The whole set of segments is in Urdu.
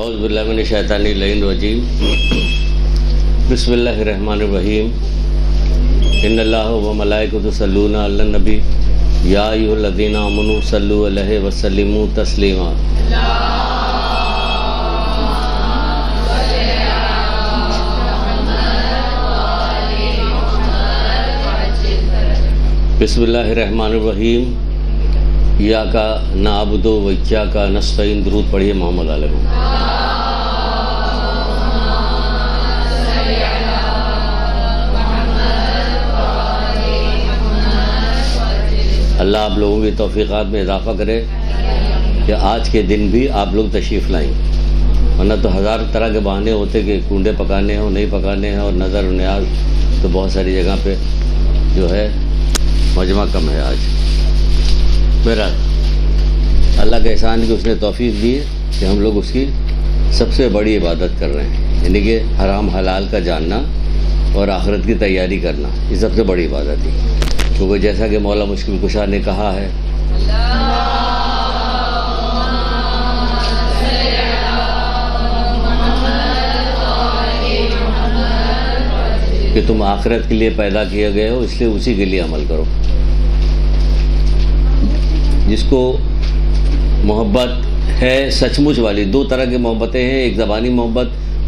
اعوذ باللہ من الشیطان الرجیم بسم اللہ الرحمن الرحیم ان اللہ و ملائکۃ یصلون علی النبی یا ایھا الذین آمنوا صلوا علیہ وسلموا تسلیما۔ بسم اللہ الرحمن الرحیم ایاک نعبد و ایاک نستعین۔ درود پڑھیے محمد علیہ۔ اللہ آپ لوگوں کی توفیقات میں اضافہ کرے کہ آج کے دن بھی آپ لوگ تشریف لائیں، ورنہ تو ہزار طرح کے بہانے ہوتے کہ کنڈے پکانے ہیں اور نہیں پکانے ہیں، اور نظر و نیاز تو بہت ساری جگہ پہ جو ہے مجمع کم ہے آج۔ میرا اللہ کا احسان کہ اس نے توفیق دی ہے کہ ہم لوگ اس کی سب سے بڑی عبادت کر رہے ہیں، یعنی کہ حرام حلال کا جاننا اور آخرت کی تیاری کرنا، یہ سب سے بڑی عبادت ہے۔ کیونکہ جیسا کہ مولا مشکل کشا نے کہا ہے کہ تم آخرت کے لیے پیدا کیے گئے ہو، اس لیے اسی کے لیے عمل کرو۔ جس کو محبت ہے سچ مچ والی، دو طرح کی محبتیں ہیں، ایک زبانی محبت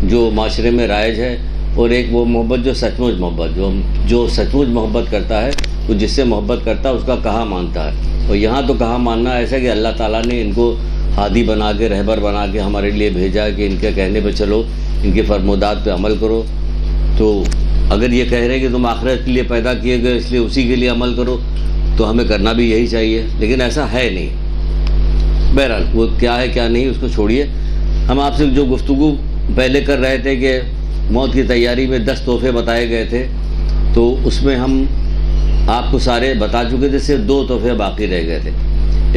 جو معاشرے میں رائج ہے، اور ایک وہ محبت جو سچ مچ محبت، جو سچ مچ محبت کرتا ہے، تو جس سے محبت کرتا ہے اس کا کہا مانتا ہے۔ اور یہاں تو کہا ماننا ایسا کہ اللہ تعالیٰ نے ان کو ہادی بنا کے، رہبر بنا کے ہمارے لیے بھیجا کہ ان کے کہنے پہ چلو، ان کے فرمودات پہ عمل کرو۔ تو اگر یہ کہہ رہے ہیں کہ تم آخرت کے لیے پیدا کیے گئے اس لیے اسی کے لیے عمل کرو، تو ہمیں کرنا بھی یہی چاہیے، لیکن ایسا ہے نہیں۔ بہرحال وہ کیا ہے کیا نہیں اس کو چھوڑیے۔ ہم آپ سے جو گفتگو پہلے کر رہے تھے کہ موت کی تیاری میں 10 تحفے بتائے گئے تھے، تو اس میں ہم آپ کو سارے بتا چکے تھے، صرف 2 تحفے باقی رہ گئے تھے۔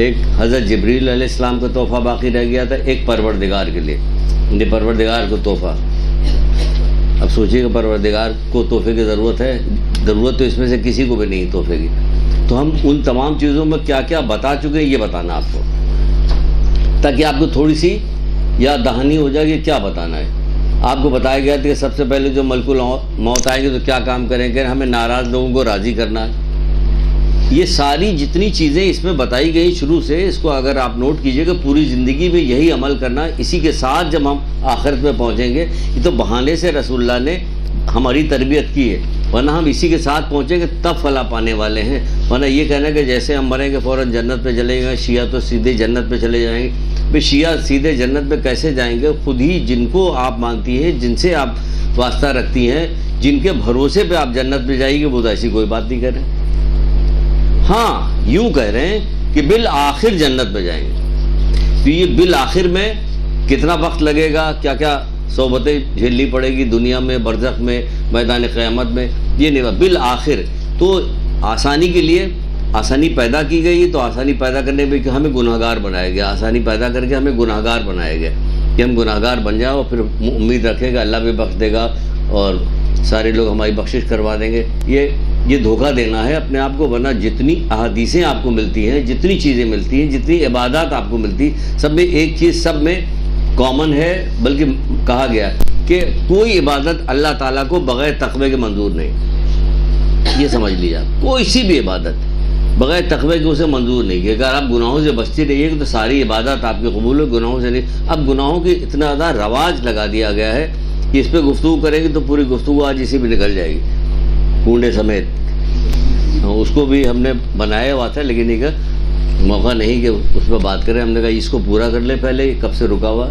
ایک حضرت جبریل علیہ السلام کا تحفہ باقی رہ گیا تھا، ایک پروردگار کے لیے، یعنی پروردگار کو تحفہ۔ اب سوچیے کہ پروردگار کو تحفے کی ضرورت ہے، ضرورت تو اس میں سے کسی کو بھی نہیں تحفے کی۔ تو ہم ان تمام چیزوں میں کیا کیا بتا چکے ہیں یہ بتانا آپ کو، تاکہ آپ کو تھوڑی سی یاد دہانی ہو جائے کہ کیا بتانا ہے۔ آپ کو بتایا گیا تھا کہ سب سے پہلے جو ملک الموت آئیں گے تو کیا کام کریں گے، ہمیں ناراض لوگوں کو راضی کرنا ہے۔ یہ ساری جتنی چیزیں اس میں بتائی گئی شروع سے، اس کو اگر آپ نوٹ کیجئے کہ پوری زندگی میں یہی عمل کرنا ہے، اسی کے ساتھ جب ہم آخرت میں پہنچیں گے۔ یہ تو بہانے سے رسول اللہ نے ہماری تربیت کی ہے، ورنہ ہم اسی کے ساتھ پہنچیں گے تب فلاح پانے والے ہیں۔ ورنہ یہ کہنا کہ جیسے ہم مریں گے فوراً جنت پہ چلے گئے، شیعہ تو سیدھے جنت پہ چلے جائیں گے۔ بھئی شیعہ سیدھے جنت پہ کیسے جائیں گے؟ خود ہی جن کو آپ مانتی ہیں، جن سے آپ واسطہ رکھتی ہیں، جن کے بھروسے پہ آپ جنت پہ جائیں گے، وہ تو ایسی کوئی بات نہیں کر رہے۔ ہاں یوں کہہ رہے ہیں کہ بالآخر جنت پہ جائیں گے۔ تو یہ بالآخر میں کتنا وقت لگے گا، کیا کیا صحبتیں جھیلنی پڑے گی دنیا میں، برزخ میں، میدان قیامت میں، یہ نہیں۔ بالآخر تو آسانی کے لیے آسانی پیدا کی گئی، تو آسانی پیدا کرنے میں کہ ہمیں گناہ گار بنایا گیا، آسانی پیدا کر کے ہمیں گناہ گار بنایا گیا کہ ہم گناہ گار بن جائیں، اور پھر امید رکھیں گا اللہ بھی بخش دے گا اور سارے لوگ ہماری بخشش کروا دیں گے۔ یہ دھوکہ دینا ہے اپنے آپ کو، ورنہ جتنی احادیثیں آپ کو ملتی ہیں، جتنی چیزیں ملتی ہیں، جتنی عبادات آپ کو ملتی، سب میں ایک چیز سب میں کامن ہے، بلکہ کہا گیا کہ کوئی عبادت اللہ تعالیٰ کو بغیر تقوی کے منظور نہیں۔ یہ سمجھ لیجیے، کوئی سی بھی عبادت بغیر تقوی کے اسے منظور نہیں کہ اگر آپ گناہوں سے بچتی رہیے تو ساری عبادت آپ کی قبول ہو، گناہوں سے نہیں۔ اب گناہوں کی اتنا زیادہ رواج لگا دیا گیا ہے کہ اس پہ گفتگو کریں گے تو پوری گفتگو آج اسی بھی نکل جائے گی، کنڈے سمیت۔ اس کو بھی ہم نے بنایا ہوا تھا، لیکن ایک موقع نہیں کہ اس پہ بات کریں۔ ہم نے کہا اس کو پورا کر لیں پہلے، کب سے رکا ہوا،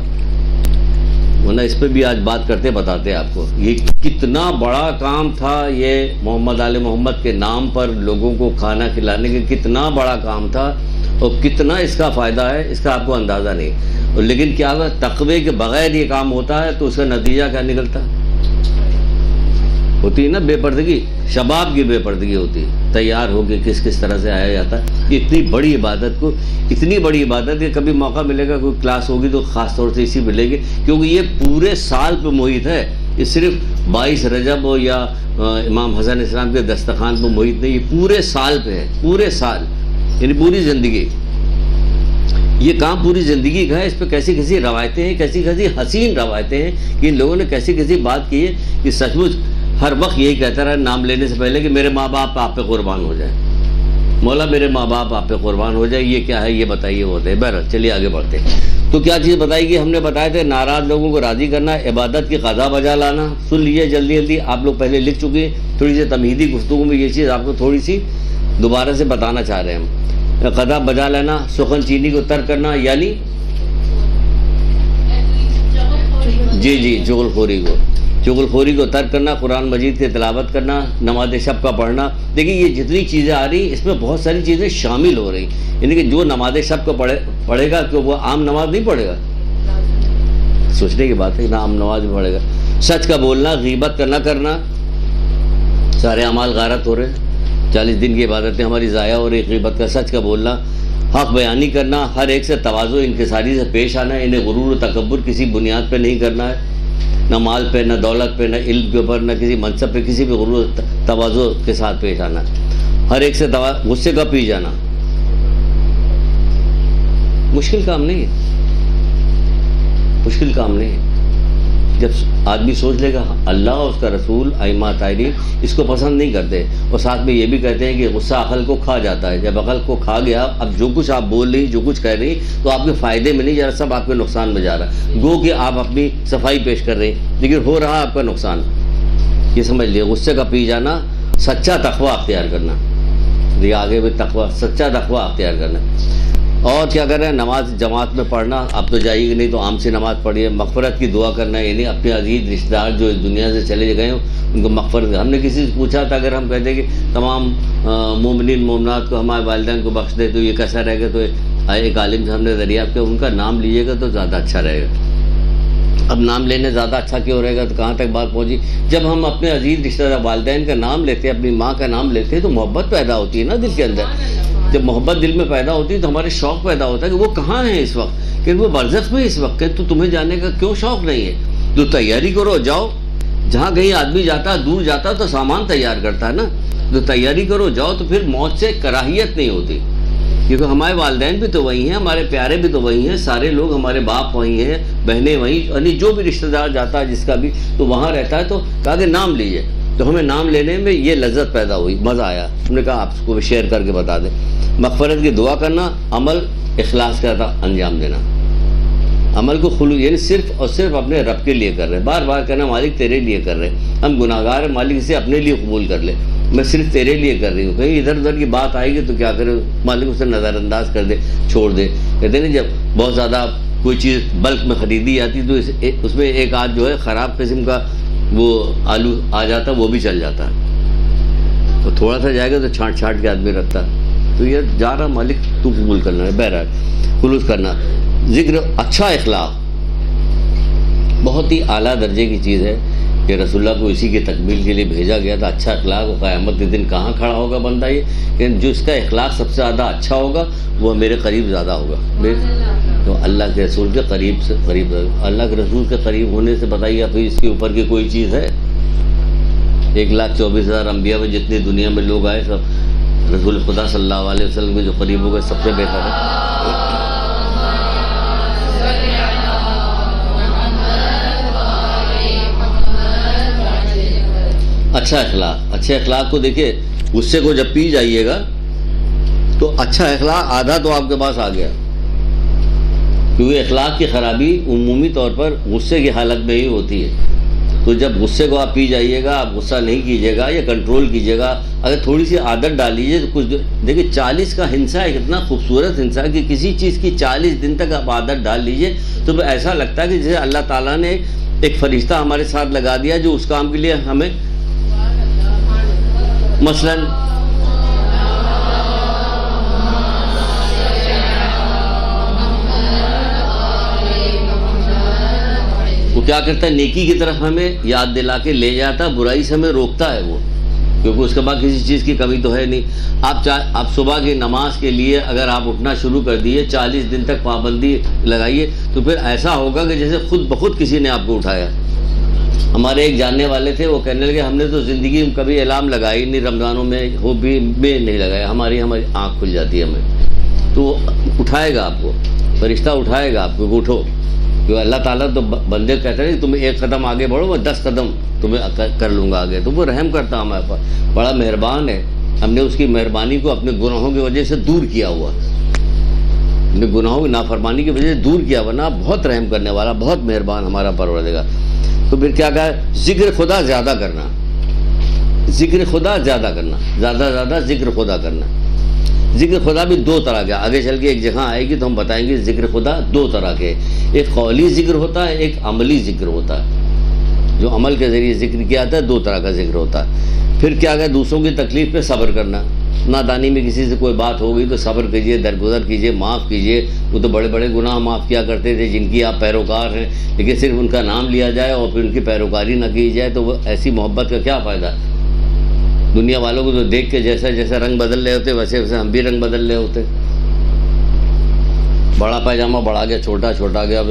ورنہ اس پہ بھی آج بات کرتے بتاتے آپ کو یہ کتنا بڑا کام تھا۔ یہ محمد آل محمد کے نام پر لوگوں کو کھانا کھلانے کے کتنا بڑا کام تھا، اور کتنا اس کا فائدہ ہے اس کا آپ کو اندازہ نہیں۔ لیکن کیا ہوگا، تقوی کے بغیر یہ کام ہوتا ہے تو اس کا نتیجہ کیا نکلتا ہوتی ہے نا، بے پردگی، شباب کی بے پردگی ہوتی ہے۔ تیار ہو کے کس طرح سے آیا جاتا ہے اتنی بڑی عبادت کو، اتنی بڑی عبادت کہ کبھی موقع ملے گا، کوئی کلاس ہوگی تو خاص طور سے اسی ملے گی، کیونکہ یہ پورے سال پہ محیط ہے۔ یہ صرف 22 رجب ہو یا امام حسن اسلام کے دسترخوان پہ محیط نہیں، یہ پورے سال پہ ہے، پورے سال، یعنی پوری زندگی۔ یہ کام پوری زندگی کا ہے. اس پہ کیسی کیسی روایتیں ہیں, کیسی کیسی حسین روایتیں ہیں کہ ان لوگوں نے کیسی کیسی بات کی ہے کہ سچ مچ ہر وقت یہی کہتا رہا نام لینے سے پہلے کہ میرے ماں باپ آپ پہ قربان ہو جائیں, مولا میرے ماں باپ آپ پہ قربان ہو جائے. یہ کیا ہے یہ بتائیے ہوتے ہیں. بہرحال چلیے آگے بڑھتے ہیں. تو کیا چیز بتائی گی, ہم نے بتایا تھے ناراض لوگوں کو راضی کرنا, عبادت کی قضا بجا لانا. سن لیجیے جلدی جلدی, آپ لوگ پہلے لکھ چکے ہیں. تھوڑی سی تمہیدی گفتگو میں یہ چیز آپ کو تھوڑی سی دوبارہ سے بتانا چاہ رہے ہیں ہم. قضا بجا لینا, سخن چینی کو ترک کرنا, یعنی جی چغل خوری کو ترک کرنا, قرآن مجید کی تلاوت کرنا, نماز شب کا پڑھنا. دیکھیے یہ جتنی چیزیں آ رہی اس میں بہت ساری چیزیں شامل ہو رہی, یعنی کہ جو نماز شب کو پڑھے گا کہ وہ عام نماز نہیں پڑھے گا, سوچنے کی بات ہے, نہ عام نماز بھی پڑھے گا. سچ کا بولنا, غیبت کا نہ کرنا, سارے اعمال غارت ہو رہے ہیں, 40 دن کی عبادتیں ہماری ضائع ہو رہی. غیبت کا, سچ کا بولنا, حق بیانی کرنا, ہر ایک سے تواضع انکساری سے پیش آنا, انہیں غرور و تکبر کسی بنیاد پہ نہیں کرنا ہے, نہ مال پہ, نہ دولت پہ, نہ علم کے اوپر, نہ کسی منصب پہ, کسی بھی غرور تواضع کے ساتھ پیش آنا. ہر ایک سے غصے کا پی جانا مشکل کام نہیں ہے, مشکل کام نہیں ہے. جب آدمی سوچ لے گا اللہ اور اس کا رسول ائمہ طاہرین اس کو پسند نہیں کرتے, اور ساتھ میں یہ بھی کہتے ہیں کہ غصہ عقل کو کھا جاتا ہے. جب عقل کو کھا گیا, اب جو کچھ آپ بول رہی, جو کچھ کہہ رہی, تو آپ کے فائدے میں نہیں جا رہا, سب آپ کے نقصان میں جا رہا ہے. گو کہ آپ اپنی صفائی پیش کر رہے ہیں لیکن ہو رہا آپ کا نقصان. یہ سمجھ لیے, غصے کا پی جانا, سچا تقویٰ اختیار کرنا, یہ آگے بھی تقویٰ, سچا تقویٰ اختیار کرنا. اور کیا کر رہے ہیں, نماز جماعت میں پڑھنا, اب تو جائیے گی نہیں تو عام سی نماز پڑھیے. مغفرت کی دعا کرنا, یعنی اپنے عزیز رشتہ دار جو اس دنیا سے چلے گئے ان کو مغفرت. ہم نے کسی سے پوچھا تھا اگر ہم کہتے کہ تمام مومنین مومنات کو, ہمارے والدین کو بخش دے تو یہ کیسا رہے گا, تو ایک عالم سے ہم نے دریافت کیا ان کا نام لیجیے گا تو زیادہ اچھا رہے گا. اب نام لینے زیادہ اچھا کیوں رہے گا, تو کہاں تک بات پہنچی. جب ہم اپنے عزیز رشتہ دار والدین کا نام لیتے ہیں, اپنی ماں کا نام لیتے ہیں, تو محبت پیدا ہوتی ہے نا دل کے اندر. جب محبت دل میں پیدا ہوتی ہے تو ہمارے شوق پیدا ہوتا ہے کہ وہ کہاں ہیں اس وقت, کہ وہ برزخ میں اس وقت ہے, تو تمہیں جانے کا کیوں شوق نہیں ہے. تو تیاری کرو, جاؤ. جہاں کہیں آدمی جاتا ہے, دور جاتا ہے تو سامان تیار کرتا ہے نا, تو تیاری کرو, جاؤ. تو پھر موت سے کراہیت نہیں ہوتی, کیونکہ ہمارے والدین بھی تو وہی ہیں, ہمارے پیارے بھی تو وہی ہیں, سارے لوگ ہمارے باپ وہی ہیں, بہنیں وہی, یعنی جو بھی رشتہ دار جاتا ہے جس کا بھی, تو وہاں رہتا ہے. تو کہا کہ نام لیجیے, تو ہمیں نام لینے میں یہ لذت پیدا ہوئی, مزہ آیا. ہم نے کہا آپ کو شیئر کر کے بتا دیں. مغفرت کی دعا کرنا, عمل اخلاص کا انجام دینا, عمل کو خلوص, یعنی صرف اور صرف اپنے رب کے لیے کر رہے, بار بار کہنا مالک تیرے لیے کر رہے, ہم گناہگار ہیں, مالک اسے اپنے لیے قبول کر لے, میں صرف تیرے لیے کر رہی ہوں. کہیں ادھر ادھر کی بات آئے گی تو کیا کرے, مالک اسے نظر انداز کر دے, چھوڑ دے. کہتے ہیں جب بہت زیادہ کوئی چیز بلک میں خریدی جاتی تو اس میں ایک آدھ جو ہے خراب قسم کا وہ آلو آ جاتا, وہ بھی چل جاتا ہے, تو تھوڑا سا جائے گا تو چھانٹ چھانٹ کے آدمی رکھتا ہے. تو یہ جا رہا مالک تو قبول کرنا ہے. بہرحال خلوص کرنا. ذکر, اچھا اخلاق بہت ہی اعلیٰ درجے کی چیز ہے کہ رسول اللہ کو اسی کی تکمیل کے لیے بھیجا گیا تھا. اچھا اخلاق, وہ قیامت کے دن کہاں کھڑا ہوگا بندہ یہ, کہ جو اس کا اخلاق سب سے زیادہ اچھا ہوگا وہ میرے قریب زیادہ ہوگا. تو اللہ کے رسول کے قریب سے قریب, اللہ کے رسول کے قریب ہونے سے بتائیے اب اس کے اوپر کی کوئی چیز ہے. 1,24,000 انبیاء میں جتنی دنیا میں لوگ آئے سب رسول خدا صلی اللہ علیہ وسلم کے جو قریب ہو گئے سب سے بہتر ہے. اچھا اخلاق, اچھے اخلاق کو دیکھیے, غصے کو جب پی جائیے گا تو اچھا اخلاق آدھا تو آپ کے پاس آ گیا, کیونکہ اخلاق کی خرابی عمومی طور پر غصے کی حالت میں ہی ہوتی ہے. تو جب غصے کو آپ پی جائیے گا, آپ غصہ نہیں کیجیے گا یا کنٹرول کیجیے گا, اگر تھوڑی سی عادت ڈال لیجیے تو کچھ دیکھیے 40 کا ہنسا ایک اتنا خوبصورت ہنسا کہ کسی چیز کی 40 دن تک آپ عادت ڈال لیجیے تو پھر ایسا لگتا ہے کہ جیسے اللہ تعالیٰ نے ایک فرشتہ ہمارے ساتھ لگا دیا جو اس کام کے لیے ہمیں مثلاً وہ کیا کرتا ہے, نیکی کی طرف ہمیں یاد دلا کے لے جاتا, برائی سے ہمیں روکتا ہے وہ, کیونکہ اس کے بعد کسی چیز کی کمی تو ہے نہیں. آپ صبح کی نماز کے لیے اگر آپ اٹھنا شروع کر دیے, 40 دن تک پابندی لگائیے, تو پھر ایسا ہوگا کہ جیسے خود بخود کسی نے آپ کو اٹھایا. ہمارے ایک جاننے والے تھے, وہ کہنے لگے ہم نے تو زندگی میں کبھی الارم لگائی نہیں, رمضانوں میں ہو بھی نہیں لگایا, ہماری آنکھ کھل جاتی ہے ہمیں, تو وہ اٹھائے گا آپ کو. فرشتہ اٹھائے گا آپ کو، اٹھو، کیونکہ اللہ تعالیٰ تو بندے کہتے ہیں تم ایک قدم آگے بڑھو میں 10 قدم تمہیں کر لوں گا آگے، تو وہ رحم کرتا ہمارے پاس، بڑا مہربان ہے۔ ہم نے اس کی مہربانی کو اپنے گناہوں کی وجہ سے دور کیا ہوا، اپنے گناہوں کی نافرمانی کی وجہ سے دور کیا ہوا نا، بہت رحم کرنے والا، بہت مہربان ہمارا پروردگار۔ تو پھر کیا کہا؟ ذکر خدا زیادہ کرنا، ذکر خدا زیادہ کرنا، زیادہ زیادہ ذکر خدا کرنا۔ ذکر خدا بھی 2 طرح کا، آگے چل کے ایک جگہ آئے گی تو ہم بتائیں گے ذکر خدا 2 طرح کے، ایک قولی ذکر ہوتا ہے، ایک عملی ذکر ہوتا ہے۔ جو عمل کے ذریعے ذکر کیا جاتا ہے 2 طرح کا ذکر ہوتا ہے۔ پھر کیا کہ دوسروں کی تکلیف پہ صبر کرنا، نادانی میں کسی سے کوئی بات ہو گئی تو صبر کیجئے، درگزر کیجئے، معاف کیجئے۔ وہ تو بڑے بڑے گناہ معاف کیا کرتے تھے جن کی آپ پیروکار ہیں، لیکن صرف ان کا نام لیا جائے اور پھر ان کی پیروکاری نہ کی جائے تو وہ ایسی محبت کا کیا فائدہ؟ دنیا والوں کو تو دیکھ کے جیسا جیسا رنگ بدل رہے ہوتے ویسے ویسے ہم بھی رنگ بدل رہے ہوتے، بڑا پائجامہ بڑھا گیا، چھوٹا چھوٹا گیا،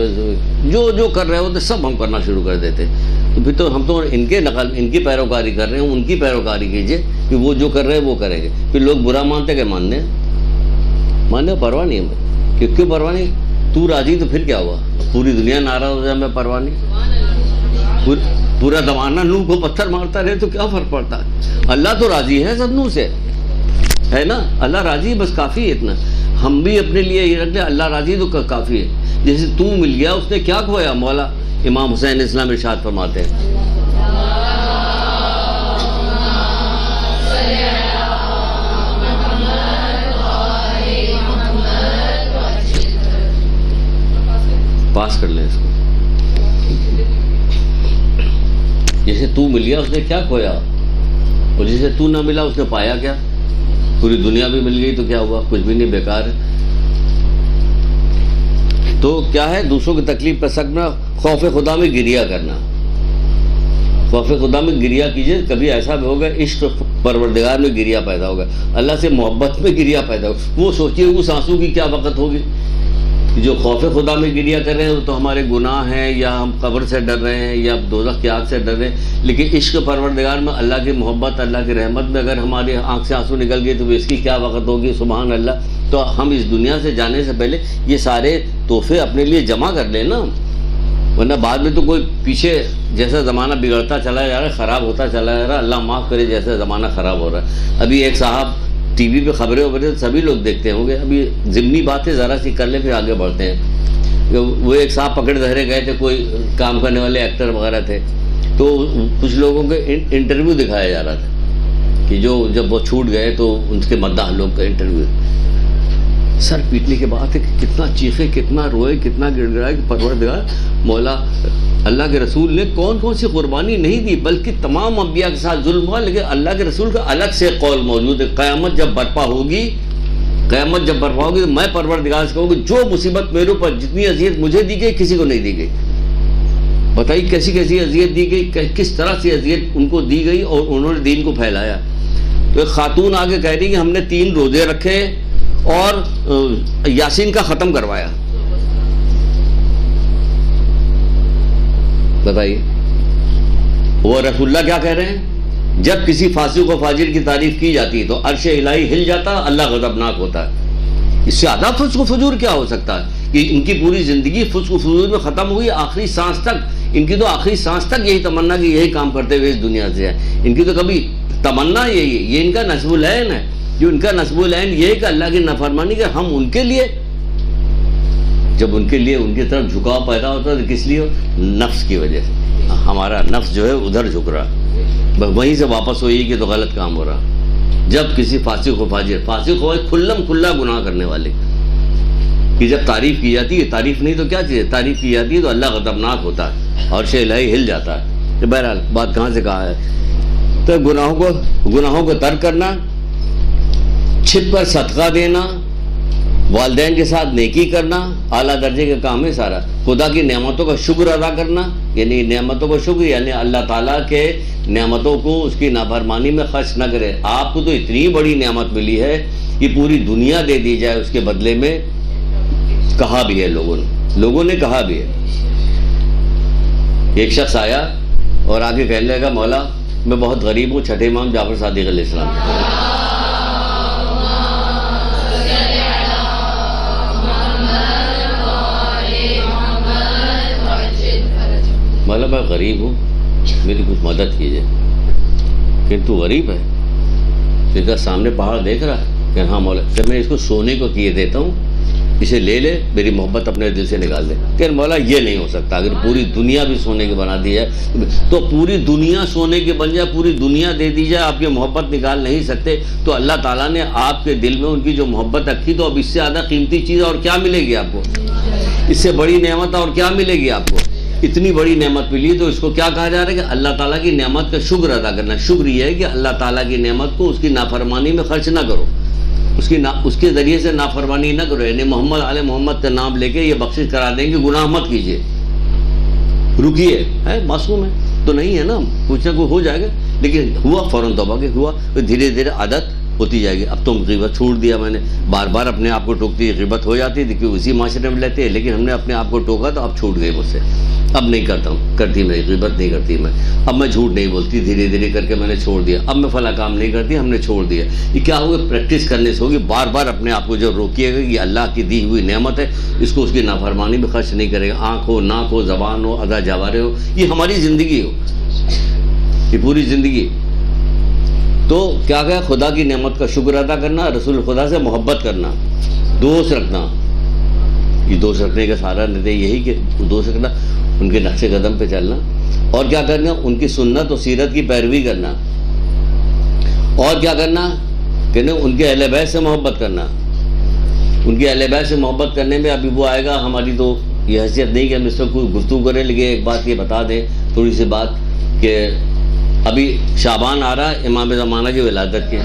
جو جو کر رہے ہوتے سب ہم کرنا شروع کر دیتے۔ تو پھر تو ہم تو ان کے نقل ان کی پیروکاری کر رہے ہیں، ان کی پیروکاری کیجئے کہ وہ جو کر رہے ہیں وہ کریں گے۔ پھر لوگ برا مانتے کہ ماننے پرواہ نہیں ہے، کیوں پرواہ نہیں؟ تو راضی تو پھر کیا ہوا؟ پوری دنیا ناراض ہو جائے میں پرواہ نہیں، پورا زمانہ نوح کو پتھر مارتا رہے تو کیا فرق پڑتا ہے؟ اللہ تو راضی ہے سب نوح سے، ہے نا؟ اللہ راضی ہے، بس کافی ہے اتنا۔ ہم بھی اپنے لیے یہ رکھتے ہیں اللہ راضی تو کافی ہے۔ جیسے تو مل گیا اس نے کیا کھویا؟ مولا امام حسین اسلام ارشاد فرماتے ہیں پاس کر لیں اس کو، جیسے تو مل گیا اس نے کیا کھویا، اور جسے تو نہ ملا اس نے پایا کیا؟ پوری دنیا بھی مل گئی تو کیا ہوا؟ کچھ بھی نہیں، بیکار ہے۔ تو کیا ہے؟ دوسروں کی تکلیف پر سکنا، خوف خدا میں گریہ کرنا، خوف خدا میں گریہ کیجئے، کبھی ایسا بھی ہوگا عشق پروردگار میں گریہ پیدا ہوگا، اللہ سے محبت میں گریہ پیدا ہوگا۔ وہ سوچیے اس آنسو کی کیا وقت ہوگی؟ جو خوف خدا میں گریہ کر رہے ہیں وہ تو ہمارے گناہ ہیں، یا ہم قبر سے ڈر رہے ہیں، یا دوزخ کی آگ سے ڈر رہے ہیں، لیکن عشق پروردگار میں اللہ کی محبت، اللہ کی رحمت میں اگر ہماری آنکھ سے آنسو نکل گئے تو اس کی کیا وقت ہوگی؟ سبحان اللہ۔ تو ہم اس دنیا سے جانے سے پہلے یہ سارے تحفے اپنے لیے جمع کر لیں نا، ورنہ بعد میں تو کوئی پیچھے جیسا زمانہ بگڑتا چلا جا رہا ہے، خراب ہوتا چلا جا رہا ہے، اللہ معاف کرے جیسا زمانہ خراب ہو رہا ہے۔ ابھی ایک صاحب ٹی وی پہ خبریں سبھی لوگ دیکھتے ہوں گے، ابھی ضمنی باتیں ذرا سی کر لیں پھر آگے بڑھتے ہیں۔ وہ ایک صاحب پکڑ دھرے گئے تھے، کوئی کام کرنے والے ایکٹر وغیرہ تھے، تو کچھ لوگوں کے انٹرویو دکھایا جا رہا تھا کہ جو جب وہ چھوٹ گئے تو ان کے مداح لوگ کا انٹرویو، سر پیٹنے کے بعد کتنا چیخے، کتنا روئے، کتنا گڑ گڑائے کہ پروردگار مولا اللہ کے رسول نے کون کون سی قربانی نہیں دی، بلکہ تمام انبیاء کے ساتھ ظلم ہوا، لیکن اللہ کے رسول کا الگ سے قول موجود ہے۔ قیامت جب برپا ہوگی تو میں پروردگار سے کہوں گی جو مصیبت میرے اوپر، جتنی اذیت مجھے دی گئی کسی کو نہیں دی گئی، بتائیے کیسی کیسی اذیت دی گئی، کس طرح سے اذیت ان کو دی گئی اور انہوں نے دین کو پھیلایا۔ تو ایک خاتون آگے کہہ رہی کہ ہم نے 3 روزے رکھے اور یاسین کا ختم کروایا، بتائیے وہ رسول اللہ کیا کہہ رہے ہیں؟ جب کسی فاسق و فاجر کی تعریف کی جاتی ہے تو عرش الہی ہل جاتا، اللہ غضبناک ہوتا ہے۔ اس سے زیادہ فسق و فجور کیا ہو سکتا ہے کہ ان کی پوری زندگی فسق و فجور میں ختم ہوئی، آخری سانس تک ان کی تو آخری سانس تک یہی تمنا کہ یہی کام کرتے ہوئے اس دنیا سے ہے۔ ان کی تو کبھی تمنا یہی ہے، یہ ان کا نصب العین ہے، جو ان کا نصب العین یہ ہے کہ اللہ کی نافرمانی کہ ہم ان کے لیے، جب ان کے لیے ان کی طرف جھکاؤ پیدا ہوتا ہے تو کس لیے؟ نفس کی وجہ سے، ہمارا نفس جو ہے ادھر جھک رہا، وہیں سے واپس ہوئی کہ تو غلط کام ہو رہا۔ جب کسی فاسق و فاجر، فاسق ہو کھلم کھلا گناہ کرنے والے کی جب تعریف کی جاتی ہے، تعریف نہیں تو کیا چیز ہے، تعریف کی جاتی ہے تو اللہ غضبناک ہوتا ہے اور عرش الہی ہل جاتا ہے۔ تو بہرحال بات کہاں سے کہا ہے؟ تو گناہوں کو ترک کرنا، چھت پر صدقہ دینا، والدین کے ساتھ نیکی کرنا، اعلیٰ درجے کا کام ہے سارا۔ خدا کی نعمتوں کا شکر ادا کرنا، یعنی نعمتوں کا شکر، یعنی اللہ تعالیٰ کے نعمتوں کو اس کی نافرمانی میں خرچ نہ کرے۔ آپ کو تو اتنی بڑی نعمت ملی ہے کہ پوری دنیا دے دی جائے اس کے بدلے میں، کہا بھی ہے لوگوں نے کہا بھی ہے۔ ایک شخص آیا اور آگے کہنے لگا مولا میں بہت غریب ہوں، چھٹے امام جعفر صادق علیہ السلام، مولا میں غریب ہوں, میری کچھ مدد کیجیے. کہ تو غریب ہے؟ تو سامنے پہاڑ دیکھ رہا ہے کہ ہاں مولا, جب میں اس کو سونے کو کیے دیتا ہوں, اسے لے لے, میری محبت اپنے دل سے نکال دے. کہ مولا یہ نہیں ہو سکتا, اگر پوری دنیا بھی سونے کی بنا دی جائے تو پوری دنیا سونے کی بن جائے, پوری دنیا دے دی جائے, آپ کی محبت نکال نہیں سکتے. تو اللہ تعالیٰ نے آپ کے دل میں ان کی جو محبت رکھی, تو اب اس سے زیادہ قیمتی چیز اور کیا ملے گی آپ کو؟ اس سے بڑی نعمت اور کیا ملے گی آپ کو؟ اتنی بڑی نعمت ملی, تو اس کو کیا کہا جا رہا ہے کہ اللہ تعالیٰ کی نعمت کا شکر ادا کرنا. شکر یہ ہے کہ اللہ تعالیٰ کی نعمت کو اس کی نافرمانی میں خرچ نہ کرو, اس کے ذریعے سے نافرمانی نہ کرو. یعنی محمد علیہ محمد کا نام لے کے یہ بخشش کرا دیں کہ گناہ مت کیجیے, رکیے, ہے معصوم ہے تو نہیں ہے نا, کچھ نہ کچھ ہو جائے گا. لیکن ہوا فوراً توبہ کہ ہوا, تو دھیرے دھیرے عادت ہوتی جائے گی. اب تو غیبت چھوڑ دیا میں نے, بار بار اپنے آپ کو ٹوکتی, غیبت ہو جاتی تھی کہ اسی معاشرے میں لیتے, لیکن ہم نے اپنے آپ کو ٹوکا تو اب چھوٹ گئی مجھ سے, اب نہیں کرتا ہوں, کرتی میں غیبت نہیں کرتی میں, اب میں جھوٹ نہیں بولتی, دھیرے دھیرے کر کے میں نے چھوڑ دیا. اب میں فلاں کام نہیں کرتی, ہم نے چھوڑ دیا. یہ کیا ہوگا؟ پریکٹس کرنے سے ہوگی. بار بار اپنے آپ کو جو روکیے گا کہ اللہ کی دی ہوئی نعمت ہے, اس کو اس کی نافرمانی میں خرچ نہیں کرے گا. آنکھ ہو, ناک ہو, زبان ہو, ادا جوارے ہو, یہ ہماری زندگی ہو, یہ پوری زندگی. تو کیا گیا؟ خدا کی نعمت کا شکر ادا کرنا, رسول خدا سے محبت کرنا, دوست رکھنا. یہ دوست رکھنے کا سارا نتیجہ یہی کہ دوست رکھنا, ان کے نقش قدم پہ چلنا, اور کیا کرنا؟ ان کی سنت و سیرت کی پیروی کرنا, اور کیا کرنا؟ کہ ان کے اہل بیت سے محبت کرنا. ان کے اہل بیت سے محبت کرنے میں ابھی وہ آئے گا, ہماری تو یہ حیثیت نہیں کہ ہم اس پر کوئی گفتگو کریں, لیکن ایک بات یہ بتا دیں, تھوڑی سی بات, کہ ابھی شعبان آ رہا ہے امام زمانہ کی ولادت کے,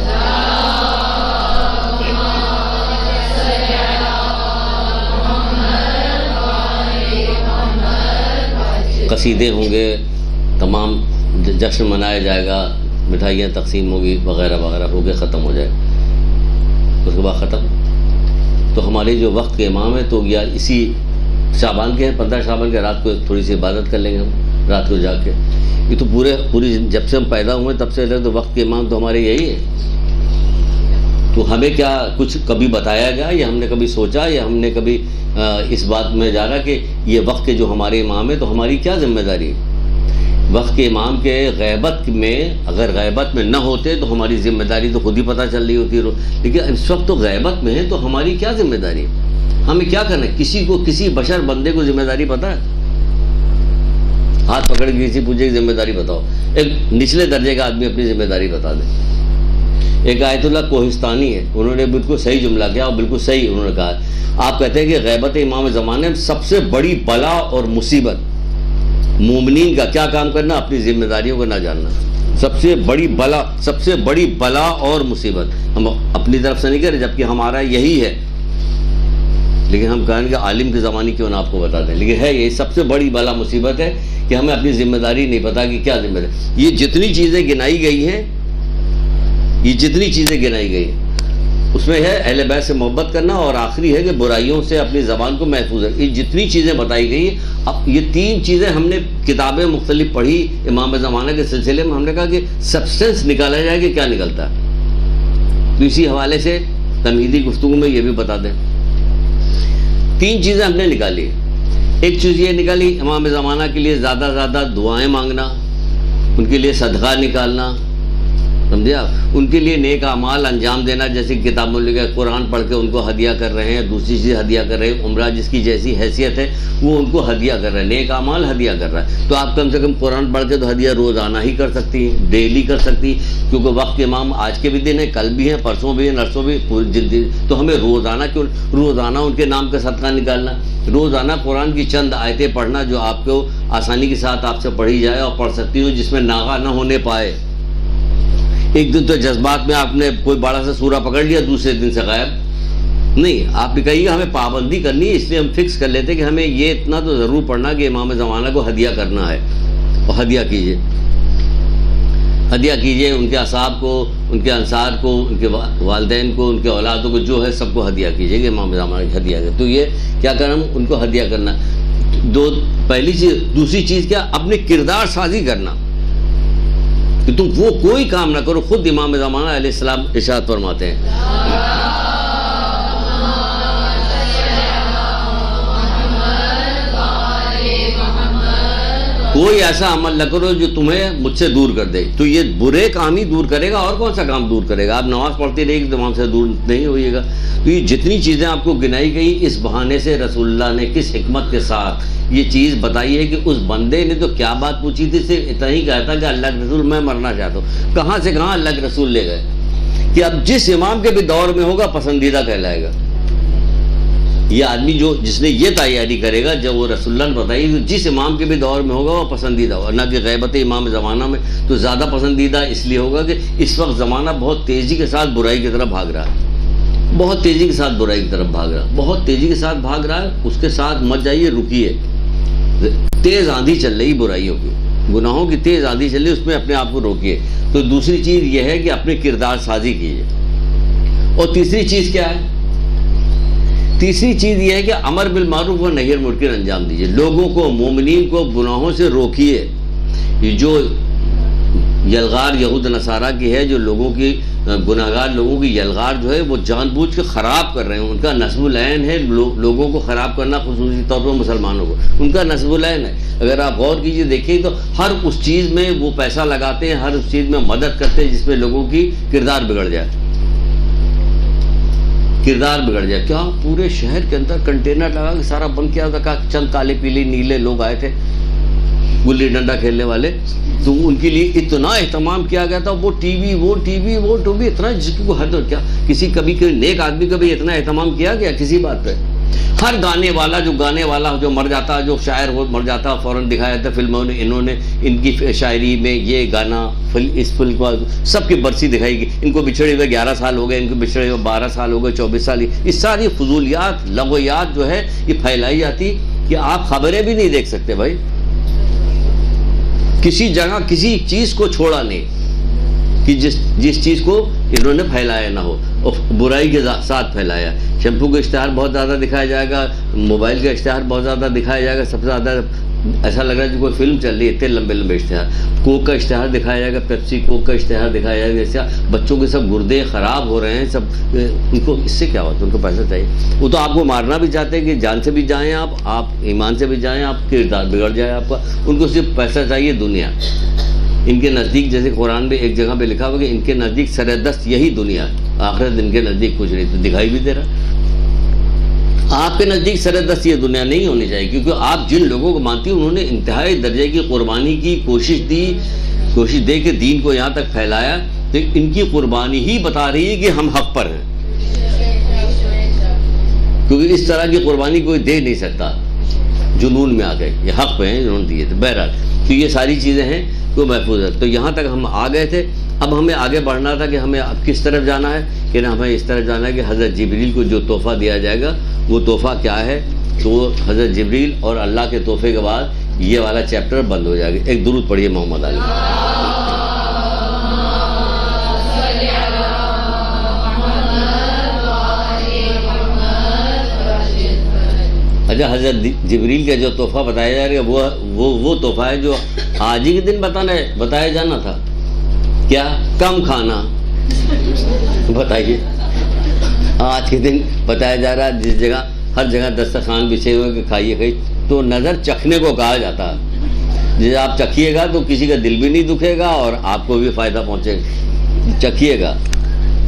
قصیدے ہوں گے, تمام جشن منایا جائے گا, مٹھائیاں تقسیم ہوگی وغیرہ وغیرہ, ہو کے ختم ہو جائے, اس کے بعد ختم. تو ہمارے جو وقت کے امام ہیں, تو یا اسی شعبان کے ہیں, 15 شعبان کے رات کو تھوڑی سی عبادت کر لیں گے ہم, رات کو جا کے. یہ تو پوری جب سے ہم پیدا ہوئے تب سے تو وقت کے امام تو ہمارے یہی ہیں. تو ہمیں کیا کچھ کبھی بتایا گیا, یا ہم نے کبھی سوچا, یا ہم نے کبھی اس بات میں جا رہا کہ یہ وقت کے جو ہمارے امام ہیں, تو ہماری کیا ذمہ داری ہے؟ وقت کے امام کے غیبت میں, اگر غیبت میں نہ ہوتے تو ہماری ذمہ داری تو خود ہی پتہ چل رہی ہوتی, لیکن اس وقت تو غیبت میں ہے, تو ہماری کیا ذمہ داری ہے؟ ہمیں کیا کرنا ہے؟ کسی بشر بندے کو ذمہ داری پتہ ہے؟ ہاتھ پکڑ کے کسی پوچھے کہ ذمہ داری بتاؤ, ایک نچلے درجے کا آدمی اپنی ذمہ داری بتا دے. ایک آیت اللہ کوہستانی ہے, انہوں نے بالکل صحیح جملہ کیا, اور بالکل صحیح انہوں نے کہا. آپ کہتے ہیں کہ غیبت امام زمانے میں سب سے بڑی بلا اور مصیبت مومنین کا کیا کام کرنا؟ اپنی ذمہ داریوں کو نہ جاننا. سب سے بڑی بلا اور مصیبت ہم اپنی طرف سے نہیں کریں, جبکہ ہمارا یہی ہے, لیکن ہم کہیں گے عالم کی زبانی کیوں نہ آپ کو بتا دیں, لیکن ہے یہ سب سے بڑی بلا مصیبت ہے کہ ہمیں اپنی ذمہ داری نہیں پتا کہ کیا ذمہ داری. یہ جتنی چیزیں گنائی گئی ہیں, اس میں ہے اہل بیت سے محبت کرنا, اور آخری ہے کہ برائیوں سے اپنی زبان کو محفوظ رکھنا. یہ جتنی چیزیں بتائی گئی, اب یہ 3 چیزیں ہم نے کتابیں مختلف پڑھی امام زمانہ کے سلسلے میں, ہم نے کہا کہ سبسٹنس نکالا جائے کہ کیا نکلتا ہے. تو اسی حوالے سے تمہیدی گفتگو میں یہ بھی بتا دیں. 3 چیزیں ہم نے نکالی. ایک چیز یہ نکالی, امام زمانہ کے لیے زیادہ زیادہ دعائیں مانگنا, ان کے لیے صدقہ نکالنا, سمجھے آپ, ان کے لیے نیک اعمال انجام دینا, جیسے کتابوں میں قرآن پڑھ کے ان کو ہدیہ کر رہے ہیں, دوسری چیز ہدیہ کر رہے ہیں, عمرہ جس کی جیسی حیثیت ہے وہ ان کو ہدیہ کر رہے ہیں, نیک اعمال ہدیہ کر رہا ہے. تو آپ کم سے کم قرآن پڑھ کے تو ہدیہ روزانہ ہی کر سکتی ہیں, ڈیلی کر سکتی, کیونکہ وقت کے امام آج کے بھی دن ہیں, کل بھی ہیں, پرسوں بھی ہیں, نرسوں بھی, پوری تو ہمیں روزانہ ان کے نام کا صدقہ نکالنا, روزانہ قرآن کی چند آیتیں پڑھنا جو آپ کو آسانی کے ساتھ آپ سے پڑھی جائے اور پڑھ سکتی ہوں, جس میں ناغہ نہ ہونے پائے. ایک دن تو جذبات میں آپ نے کوئی بڑا سا سورہ پکڑ لیا, دوسرے دن سے غائب نہیں. آپ نے کہیے ہمیں پابندی کرنی ہے, اس لیے ہم فکس کر لیتے کہ ہمیں یہ اتنا تو ضرور پڑھنا کہ امام زمانہ کو ہدیہ کرنا ہے, اور ہدیہ کیجئے ان کے اصحاب کو, ان کے انصار کو, ان کے والدین کو, ان کے اولادوں کو, جو ہے سب کو ہدیہ کیجئے کہ امام زمانہ کی ہدیہ کریں. تو یہ کیا کرنا, ان کو ہدیہ کرنا. پہلی چیز. دوسری چیز کیا, اپنے کردار سازی کرنا, کہ تم وہ کوئی کام نہ کرو. خود امام زمانہ علیہ السلام ارشاد فرماتے ہیں, کوئی ایسا عمل نہ کرو جو تمہیں مجھ سے دور کر دے. تو یہ برے کام ہی دور کرے گا، اور کون سا کام دور کرے گا؟ آپ نماز پڑھتے رہے گی تو وہاں سے دور نہیں ہوئیے گا. تو یہ جتنی چیزیں آپ کو گنائی گئی، اس بہانے سے رسول اللہ نے کس حکمت کے ساتھ یہ چیز بتائی ہے کہ اس بندے نے تو کیا بات پوچھی تھی، صرف اتنا ہی کہا تھا کہ اللہ کے رسول میں مرنا چاہتا ہوں. کہاں سے کہاں اللہ کے رسول لے گئے کہ اب جس امام کے بھی دور میں ہوگا پسندیدہ کہلائے گا. یہ آدمی جس نے یہ تیاری کرے گا، جب وہ رسول اللہ نے بتائی تو جس امام کے بھی دور میں ہوگا وہ پسندیدہ ہوگا. نہ کہ غیبت امام زمانہ میں تو زیادہ پسندیدہ اس لیے ہوگا کہ اس وقت زمانہ بہت تیزی کے ساتھ برائی کی طرف بھاگ رہا ہے، بہت تیزی کے ساتھ برائی کی طرف بھاگ رہا ہے، بہت تیزی کے ساتھ بھاگ رہا ہے. اس کے ساتھ مت جائیے، رکیے. تیز آندھی چل رہی برائیوں کی، گناہوں کی تیز آندھی چل رہی، اس میں اپنے آپ کو روکیے. تو دوسری چیز یہ ہے کہ اپنے کردار سازی کیجیے. اور تیسری چیز کیا ہے؟ تیسری چیز یہ ہے کہ امر بالمعروف و نہی عن المنکر انجام دیجیے. لوگوں کو، مومنین کو گناہوں سے روکیے. یہ جو یلغار یہود نصارہ کی ہے، جو لوگوں کی گناہگار لوگوں کی یلغار جو ہے وہ جان بوجھ کے خراب کر رہے ہیں. ان کا نصب العین ہے لوگوں کو خراب کرنا، خصوصی طور پر مسلمانوں کو ان کا نصب العین ہے. اگر آپ غور کیجیے، دیکھیں تو ہر اس چیز میں وہ پیسہ لگاتے ہیں، ہر اس چیز میں مدد کرتے ہیں جس میں لوگوں کی کردار بگڑ جائے، کردار بگڑ جائے. کیا پورے شہر کے اندر کنٹینر لگا کے سارا بند کیا تھا؟ چند کالے پیلے نیلے لوگ آئے تھے گلی ڈنڈا کھیلنے والے، تو ان کے لیے اتنا اہتمام کیا گیا تھا. وہ ٹی وی اتنا، جس کو حد اور کیا کسی کبھی نیک آدمی کا بھی اتنا اہتمام کیا گیا کسی بات پہ؟ ہر گانے والا جو مر جاتا، جو شاعر وہ مر جاتا، فوراً دکھایا جاتا فلموں نے. انہوں نے ان کی شاعری میں یہ گانا، اس فلم کو سب کی برسی دکھائی گئی. ان کو بچھڑے ہوئے 11 سال ہو گئے، ان کو بچھڑے ہوئے 12 سال ہو گئے، 24 سال. یہ ساری فضولیات، لغویات جو ہے یہ پھیلائی جاتی کہ آپ خبریں بھی نہیں دیکھ سکتے بھائی. کسی جگہ کسی چیز کو چھوڑا نہیں کہ جس چیز کو انہوں نے پھیلایا نہ ہو، اور برائی کے ساتھ پھیلایا. شیمپو کا اشتہار بہت زیادہ دکھایا جائے گا، موبائل کا اشتہار بہت زیادہ دکھایا جائے گا. سب سے زیادہ ایسا لگ رہا ہے کہ کوئی فلم چل رہی ہے، اتنے لمبے لمبے اشتہار. کوک کا اشتہار دکھایا جائے گا، پیپسی کوک کا اشتہار دکھایا جائے گا. جیسے بچوں کے سب گردے خراب ہو رہے ہیں سب. ان کو اس سے کیا ہوتا ہے؟ ان کو پیسہ چاہیے. وہ تو آپ کو مارنا بھی چاہتے ہیں کہ جان سے بھی جائیں آپ ایمان سے بھی جائیں، آپ کردار بگڑ جائے آپ کا. ان کو صرف پیسہ چاہیے، دنیا. ان کے نزدیک، جیسے قرآن میں ایک جگہ پہ لکھا ہوا کہ ان کے نزدیک سر دست یہی دنیا، آخرت ان کے نزدیک کچھ نہیں. تو دکھائی بھی دے رہا آپ کے نزدیک سر دست یہ دنیا نہیں ہونی چاہیے، کیونکہ آپ جن لوگوں کو مانتی ہیں انہوں نے انتہائی درجے کی قربانی کی، کوشش دے کے دین کو یہاں تک پھیلایا. تو ان کی قربانی ہی بتا رہی ہے کہ ہم حق پر ہیں، کیونکہ اس طرح کی قربانی کوئی دے نہیں سکتا جنون میں آ گئے. یہ حق پہ ہیں، انہوں نے دیے تھے. بہرحال تو یہ ساری چیزیں ہیں تو محفوظ ہے. تو یہاں تک ہم آ گئے تھے. اب ہمیں آگے بڑھنا تھا کہ ہمیں اب کس طرف جانا ہے، کہ ہمیں اس طرف جانا ہے کہ حضرت جبریل کو جو تحفہ دیا جائے گا وہ تحفہ کیا ہے. تو وہ حضرت جبریل اور اللہ کے تحفے کے بعد یہ والا چیپٹر بند ہو جائے گا. ایک درود پڑھیے محمد علی. اچھا، حضرت جبریل کا جو تحفہ بتایا جا رہا ہے وہ تحفہ ہے جو آج ہی کے دن بتایا جانا تھا. کیا؟ کم کھانا. بتائیے، آج کے دن بتایا جا رہا ہے جس جگہ ہر جگہ دسترخوان بچھے ہوئے کہ کھائیے. تو نظر چکھنے کو کہا جاتا ہے. جب آپ چکھیے گا تو کسی کا دل بھی نہیں دکھے گا اور آپ کو بھی فائدہ پہنچے گا. چکھیے گا.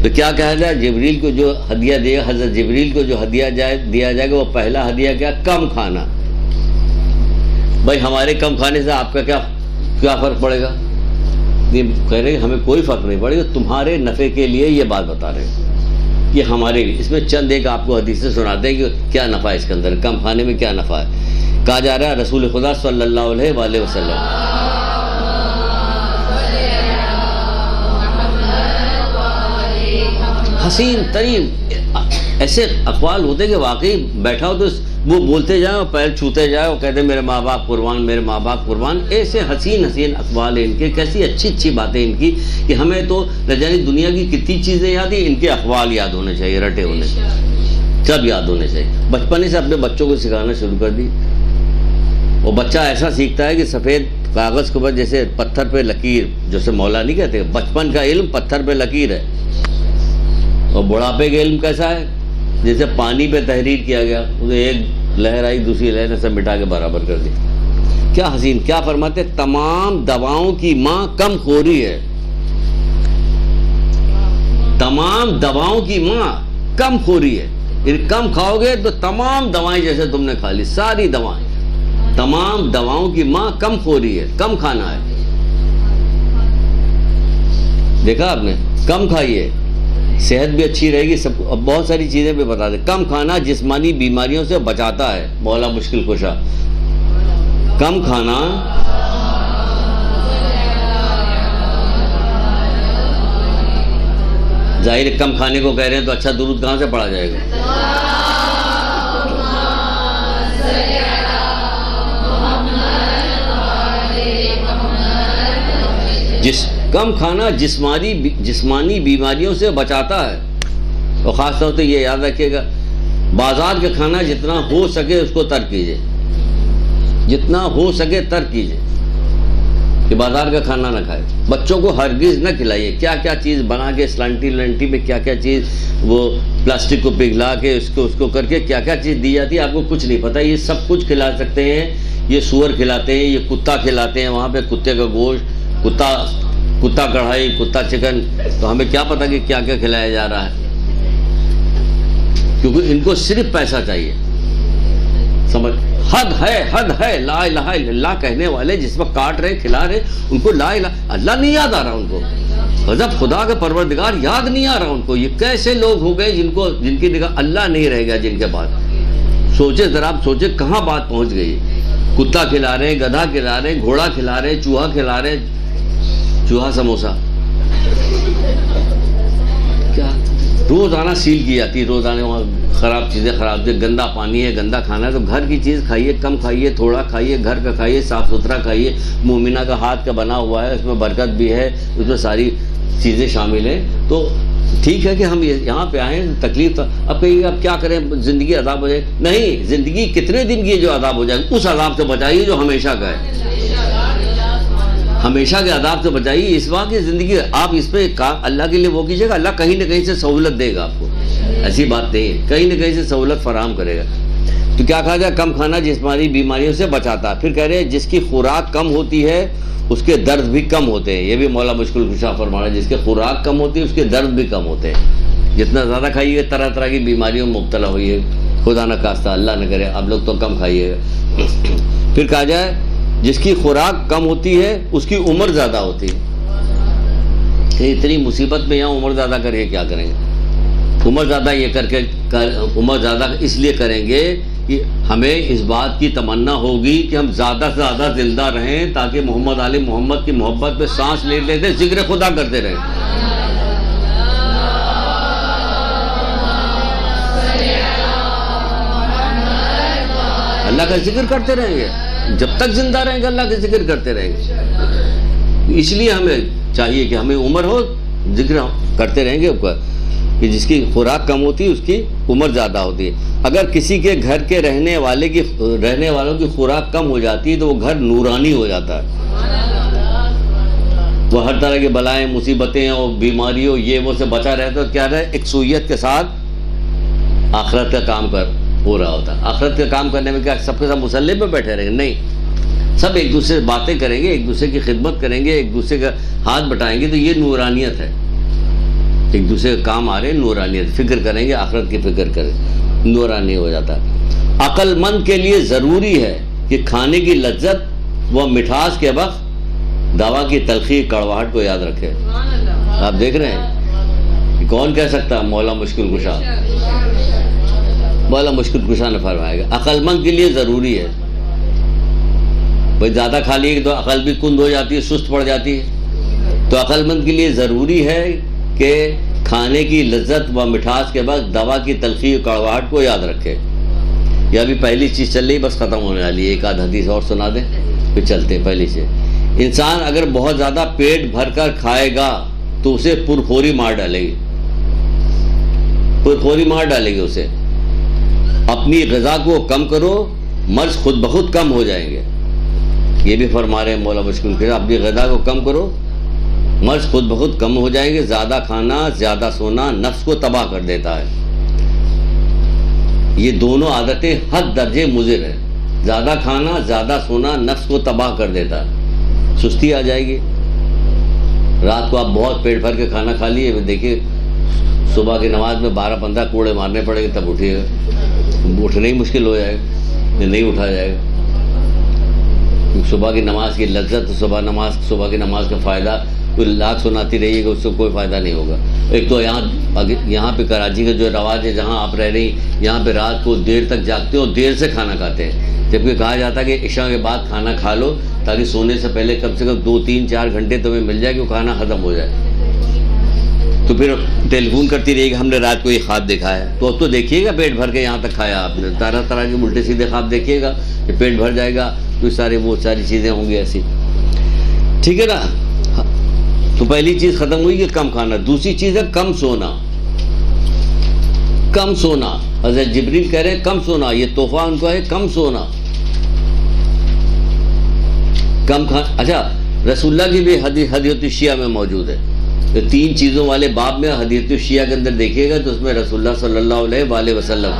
تو کیا کہا جائے؟ جبریل کو جو ہدیہ دے گا، حضرت جبریل کو جو ہدیہ دیا جائے گا وہ پہلا ہدیہ کیا؟ کم کھانا. بھائی ہمارے کم کھانے سے آپ کا کیا فرق پڑے گا؟ یہ کہہ رہے ہیں ہمیں کوئی فرق نہیں پڑے گا، تمہارے نفع کے لیے یہ بات بتا رہے ہیں. یہ ہمارے لیے. اس میں چند ایک آپ کو حدیثیں سناتے ہیں کہ کیا نفع ہے اس کے اندر، کم کھانے میں کیا نفع ہے. کہا جا رہا ہے رسول خدا صلی اللہ علیہ وآلہ وسلم حسین ترین ایسے اقوال ہوتے کہ واقعی بیٹھا ہو تو وہ بولتے جائیں اور پیر چھوتے جائیں اور کہتے ہیں میرے ماں باپ قربان، میرے ماں باپ قربان. ایسے حسین اقوال ہیں ان کے، کیسی اچھی باتیں ان کی کہ ہمیں تو نہ جانے دنیا کی کتنی چیزیں یاد ہیں، ان کے اقوال یاد ہونے چاہیے، رٹے ہونے چاہیے، سب یاد ہونے چاہیے. بچپن سے اپنے بچوں کو سکھانا شروع کر دی. وہ بچہ ایسا سیکھتا ہے کہ سفید کاغذ کے اوپر جیسے پتھر پہ لکیر، جیسے مولا نہیں کہتے، بچپن کا علم پتھر پہ لکیر ہے. اور بڑھاپے کا علم کیسا ہے؟ جیسے پانی پہ تحریر کیا گیا، اسے ایک لہر آئی دوسری لہر نے سب مٹا کے برابر کر دی. کیا حسین، کیا فرماتے، تمام دواؤں کی ماں کم خوری ہے، تمام دواؤں کی ماں کم خوری ہے. کم کھاؤ گے تو تمام دوائیں جیسے تم نے کھا لی، ساری دوائیں، تمام دواؤں کی ماں کم خوری ہے، کم کھانا ہے. دیکھا آپ نے، کم کھائیے، صحت بھی اچھی رہے گی. سب بہت ساری چیزیں بھی بتا دیں. کم کھانا جسمانی بیماریوں سے بچاتا ہے، مولا مشکل کشا. کم کھانا ظاہر ہے کم کھانے کو کہہ رہے ہیں تو اچھا درود کہاں سے پڑھا جائے گا؟ کم کھانا جسمانی بیماریوں سے بچاتا ہے. اور خاص طور سے یہ یاد رکھیے گا، بازار کا کھانا جتنا ہو سکے اس کو ترک کیجیے، جتنا ہو سکے ترک کیجیے کہ بازار کا کھانا نہ کھائے. بچوں کو ہرگز نہ کھلائیے. کیا کیا چیز بنا کے سلنٹی میں کیا کیا چیز وہ پلاسٹک کو پگھلا کے اس کو کر کے کیا کیا چیز دی جاتی ہے، آپ کو کچھ نہیں پتہ. یہ سب کچھ کھلا سکتے ہیں. یہ سور کھلاتے ہیں، یہ کتا کھلاتے ہیں، وہاں پہ کتے کا گوشت، کتا کڑھائی، کتا چکن. تو ہمیں کیا پتہ کہ کیا کیا کھلایا جا رہا ہے، کیونکہ ان کو صرف پیسہ چاہیے. سمجھ، حد ہے. لا الہ الا اللہ کہنے والے جس وقت کاٹ رہے کھلا رہے ان کو لا الہ اللہ نہیں یاد آ رہا، ان کو غضب خدا کا پروردگار یاد نہیں آ رہا ان کو. یہ کیسے لوگ ہو گئے جن کی نگاہ اللہ نہیں رہے گا جن کے بعد. سوچے ذرا، آپ سوچے کہاں بات پہنچ گئی. کتا کھلا رہے، گدھا کھلا رہے، گھوڑا کھلا رہے، چوہا کھلا رہے. چوہا سموسا کیا روزانہ سیل کی جاتی ہے، روزانہ وہاں خراب چیزیں، گندا پانی ہے، گندا کھانا ہے. تو گھر کی چیز کھائیے، کم کھائیے، تھوڑا کھائیے، گھر کا کھائیے، صاف ستھرا کھائیے. مومنہ کا ہاتھ کا بنا ہوا ہے، اس میں برکت بھی ہے، اس میں ساری چیزیں شامل ہیں. تو ٹھیک ہے کہ ہم یہاں پہ آئیں، تکلیف. اب کہیے اب کیا کریں، زندگی عذاب ہو جائے. نہیں، زندگی کتنے دن کی ہے جو عذاب ہو جائے، اس عذاب سے بچائیے جو ہمیشہ کا ہے. ہمیشہ کے عذاب سے بچائیے. اس بات کی زندگی آپ اس پہ اللہ کے لیے وہ کیجیے گا، اللہ کہیں نہ کہیں سے سہولت دے گا آپ کو. ایسی بات نہیں ہے، کہیں نہ کہیں سے سہولت فراہم کرے گا. تو کیا کہا جائے، کم کھانا جسمانی بیماریوں سے بچاتا ہے. پھر کہہ رہے ہیں جس کی خوراک کم ہوتی ہے اس کے درد بھی کم ہوتے ہیں. یہ بھی مولا مشکل کشا فرما رہا ہے، جس کی خوراک کم ہوتی ہے اس کے درد بھی کم ہوتے ہیں. جتنا زیادہ کھائیے طرح طرح کی بیماریوں میں مبتلا ہوئیے، خدا نہ خواستہ، اللہ نہ کرے. آپ لوگ تو کم کھائیے گا. پھر کہا جائے جس کی خوراک کم ہوتی ہے اس کی عمر زیادہ ہوتی ہے. اتنی مصیبت میں یہاں عمر زیادہ کر کے کیا کریں گے؟ عمر زیادہ یہ کر کے عمر زیادہ اس لیے کریں گے کہ ہمیں اس بات کی تمنا ہوگی کہ ہم زیادہ سے زیادہ زندہ رہیں، تاکہ محمد علی محمد کی محبت پہ سانس لے لیتے ذکر خدا کرتے رہیں. اللہ کا ذکر کرتے رہیں گے جب تک زندہ رہیں گے، اللہ کا ذکر کرتے رہیں گے. اس لیے ہمیں چاہیے کہ ہمیں عمر ہو، ذکر کرتے رہیں گے اوپر. کہ جس کی خوراک کم ہوتی ہے اس کی عمر زیادہ ہوتی ہے. اگر کسی کے گھر کے رہنے والوں کی خوراک کم ہو جاتی ہے تو وہ گھر نورانی ہو جاتا ہے. وہ ہر طرح کی بلائیں، مصیبتیں اور بیماریوں یہ وہ سے بچا رہتا ہے. کیا رہے، یکسوئیت کے ساتھ آخرت کا کام ہو رہا ہوتا ہے. آخرت کا کام کرنے میں کیا سب کے ساتھ مسلح پہ بیٹھے رہیں گے؟ نہیں، سب ایک دوسرے سے باتیں کریں گے، ایک دوسرے کی خدمت کریں گے، ایک دوسرے کا ہاتھ بٹائیں گے. تو یہ نورانیت ہے. ایک دوسرے کا کام آ رہے ہیں، نورانیت. فکر کریں گے، آخرت کی فکر کریں، نورانی ہو جاتا ہے. عقل مند کے لیے ضروری ہے کہ کھانے کی لذت و مٹھاس کے وقت دوا کی تلخی کڑواہٹ کو یاد رکھے. آپ دیکھ رہے ہیں کون کہہ سکتا؟ مولا مشکل کشا. مولا مشکل کشا نے فرمایا گا عقل مند کے لیے ضروری ہے. بھائی زیادہ کھا لیے تو عقل بھی کند ہو جاتی ہے، سست پڑ جاتی ہے. تو عقل مند کے لیے ضروری ہے کہ کھانے کی لذت و مٹھاس کے بعد دوا کی تلخی و کڑواہٹ کو یاد رکھے. یہ ابھی پہلی چیز چل رہی، بس ختم ہونے والی ہے. ایک آدھ حدیث اور سنا دیں پھر چلتے ہیں. پہلی چیز، انسان اگر بہت زیادہ پیٹ بھر کر کھائے گا تو اسے پرخوری مار ڈالے گی. پرخوری مار ڈالے گی اسے. اپنی غذا کو کم کرو، مرض خود بخود کم ہو جائیں گے. یہ بھی فرما رہے ہیں مولا مشکل کے، اپنی غذا کو کم کرو، مرض خود بخود کم ہو جائیں گے. زیادہ کھانا، زیادہ سونا نفس کو تباہ کر دیتا ہے. یہ دونوں عادتیں حد درجے مضر ہیں. زیادہ کھانا زیادہ سونا نفس کو تباہ کر دیتا ہے، سستی آ جائے گی. رات کو آپ بہت پیٹ بھر کے کھانا کھا لیے، دیکھیے صبح کی نماز میں 12-15 کوڑے مارنے پڑیں گے تب اٹھیے گا. اٹھنا ہی مشکل ہو جائے گا، نہیں اٹھا جائے گا. صبح کی نماز کی لذت، صبح کی نماز کا فائدہ کوئی لاکھ سناتی رہیے گا، اس سے کوئی فائدہ نہیں ہوگا. ایک تو یہاں پہ کراچی کا جو رواج ہے، جہاں آپ رہ رہی یہاں پہ رات کو دیر تک جاگتے ہیں اور دیر سے کھانا کھاتے ہیں، جبکہ کہا جاتا ہے کہ عشاء کے بعد کھانا کھا لو تاکہ سونے سے پہلے کم سے کم 2-3-4 گھنٹے تمہیں مل جائے کہ وہ کھانا ختم ہو جائے. تو پھر ٹیلی فون کرتی رہی کہ ہم نے رات کو یہ خواب دیکھا ہے. تو اب تو دیکھیے گا پیٹ بھر کے یہاں تک کھایا آپ نے، طرح طرح کے الٹے سیدھے خواب دیکھیے گا کہ پیٹ بھر جائے گا تو وہ ساری چیزیں ہوں گی ایسی. ٹھیک ہے نا. تو پہلی چیز ختم ہوئی کہ کم کھانا. دوسری چیز ہے کم سونا. کم سونا، حضرت جبریل کہہ رہے ہیں کم سونا، یہ تحفہ ان کو ہے کم سونا کم کھانا. اچھا، رسول اللہ کی بھی حدیث الشیعہ میں موجود ہے. 3 چیزوں والے باب میں حدیث الشیعہ کے اندر دیکھیے گا تو اس میں رسول اللہ صلی اللہ علیہ وآلہ وسلم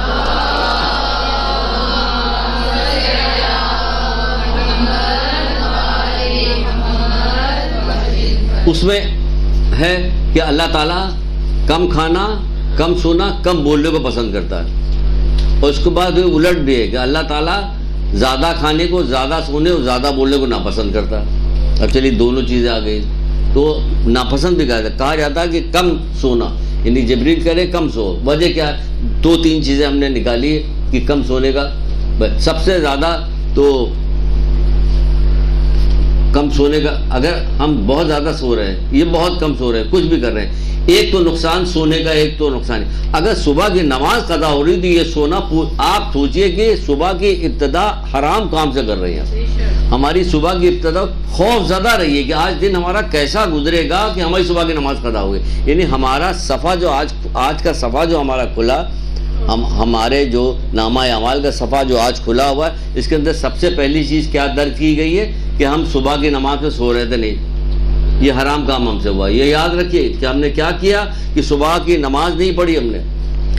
اس میں ہے کہ اللہ تعالیٰ کم کھانا، کم سونا، کم بولنے کو پسند کرتا ہے. اور اس کے بعد الٹ بھی ہے کہ اللہ تعالیٰ زیادہ کھانے کو، زیادہ سونے اور زیادہ بولنے کو ناپسند کرتا ہے. اب چلیے دونوں چیزیں آ گئی تو ناپسند بھی کہا جاتا ہے کہ کم سونا، یعنی جبریل کہہ رہے کم سو. وجہ کیا ہے؟ 2-3 چیزیں ہم نے نکالی کہ کم سونے کا. سب سے زیادہ تو کم سونے کا، اگر ہم بہت زیادہ سو رہے ہیں، یہ بہت کم سو رہے ہیں، کچھ بھی کر رہے ہیں، ایک تو نقصان سونے کا، ایک تو نقصان ہے. اگر صبح کی نماز قضا ہو رہی تو یہ سونا، آپ سوچئے کہ صبح کی ابتدا حرام کام سے کر رہے ہیں. ہماری صبح کی ابتدا خوف زدہ رہی ہے کہ آج دن ہمارا کیسا گزرے گا کہ ہماری صبح کی نماز قضا ہوئی. یعنی ہمارا صفحہ جو آج کا صفحہ جو ہمارا کھلا، ہمارے جو نامہ اعمال کا صفحہ جو آج کھلا ہوا ہے، اس کے اندر سب سے پہلی چیز کیا درج کی گئی ہے کہ ہم صبح کی نماز میں سو رہے تھے. نہیں، یہ حرام کام ہم سے ہوا. یہ یاد رکھیے کہ ہم نے کیا کیا کہ صبح کی نماز نہیں پڑھی ہم نے،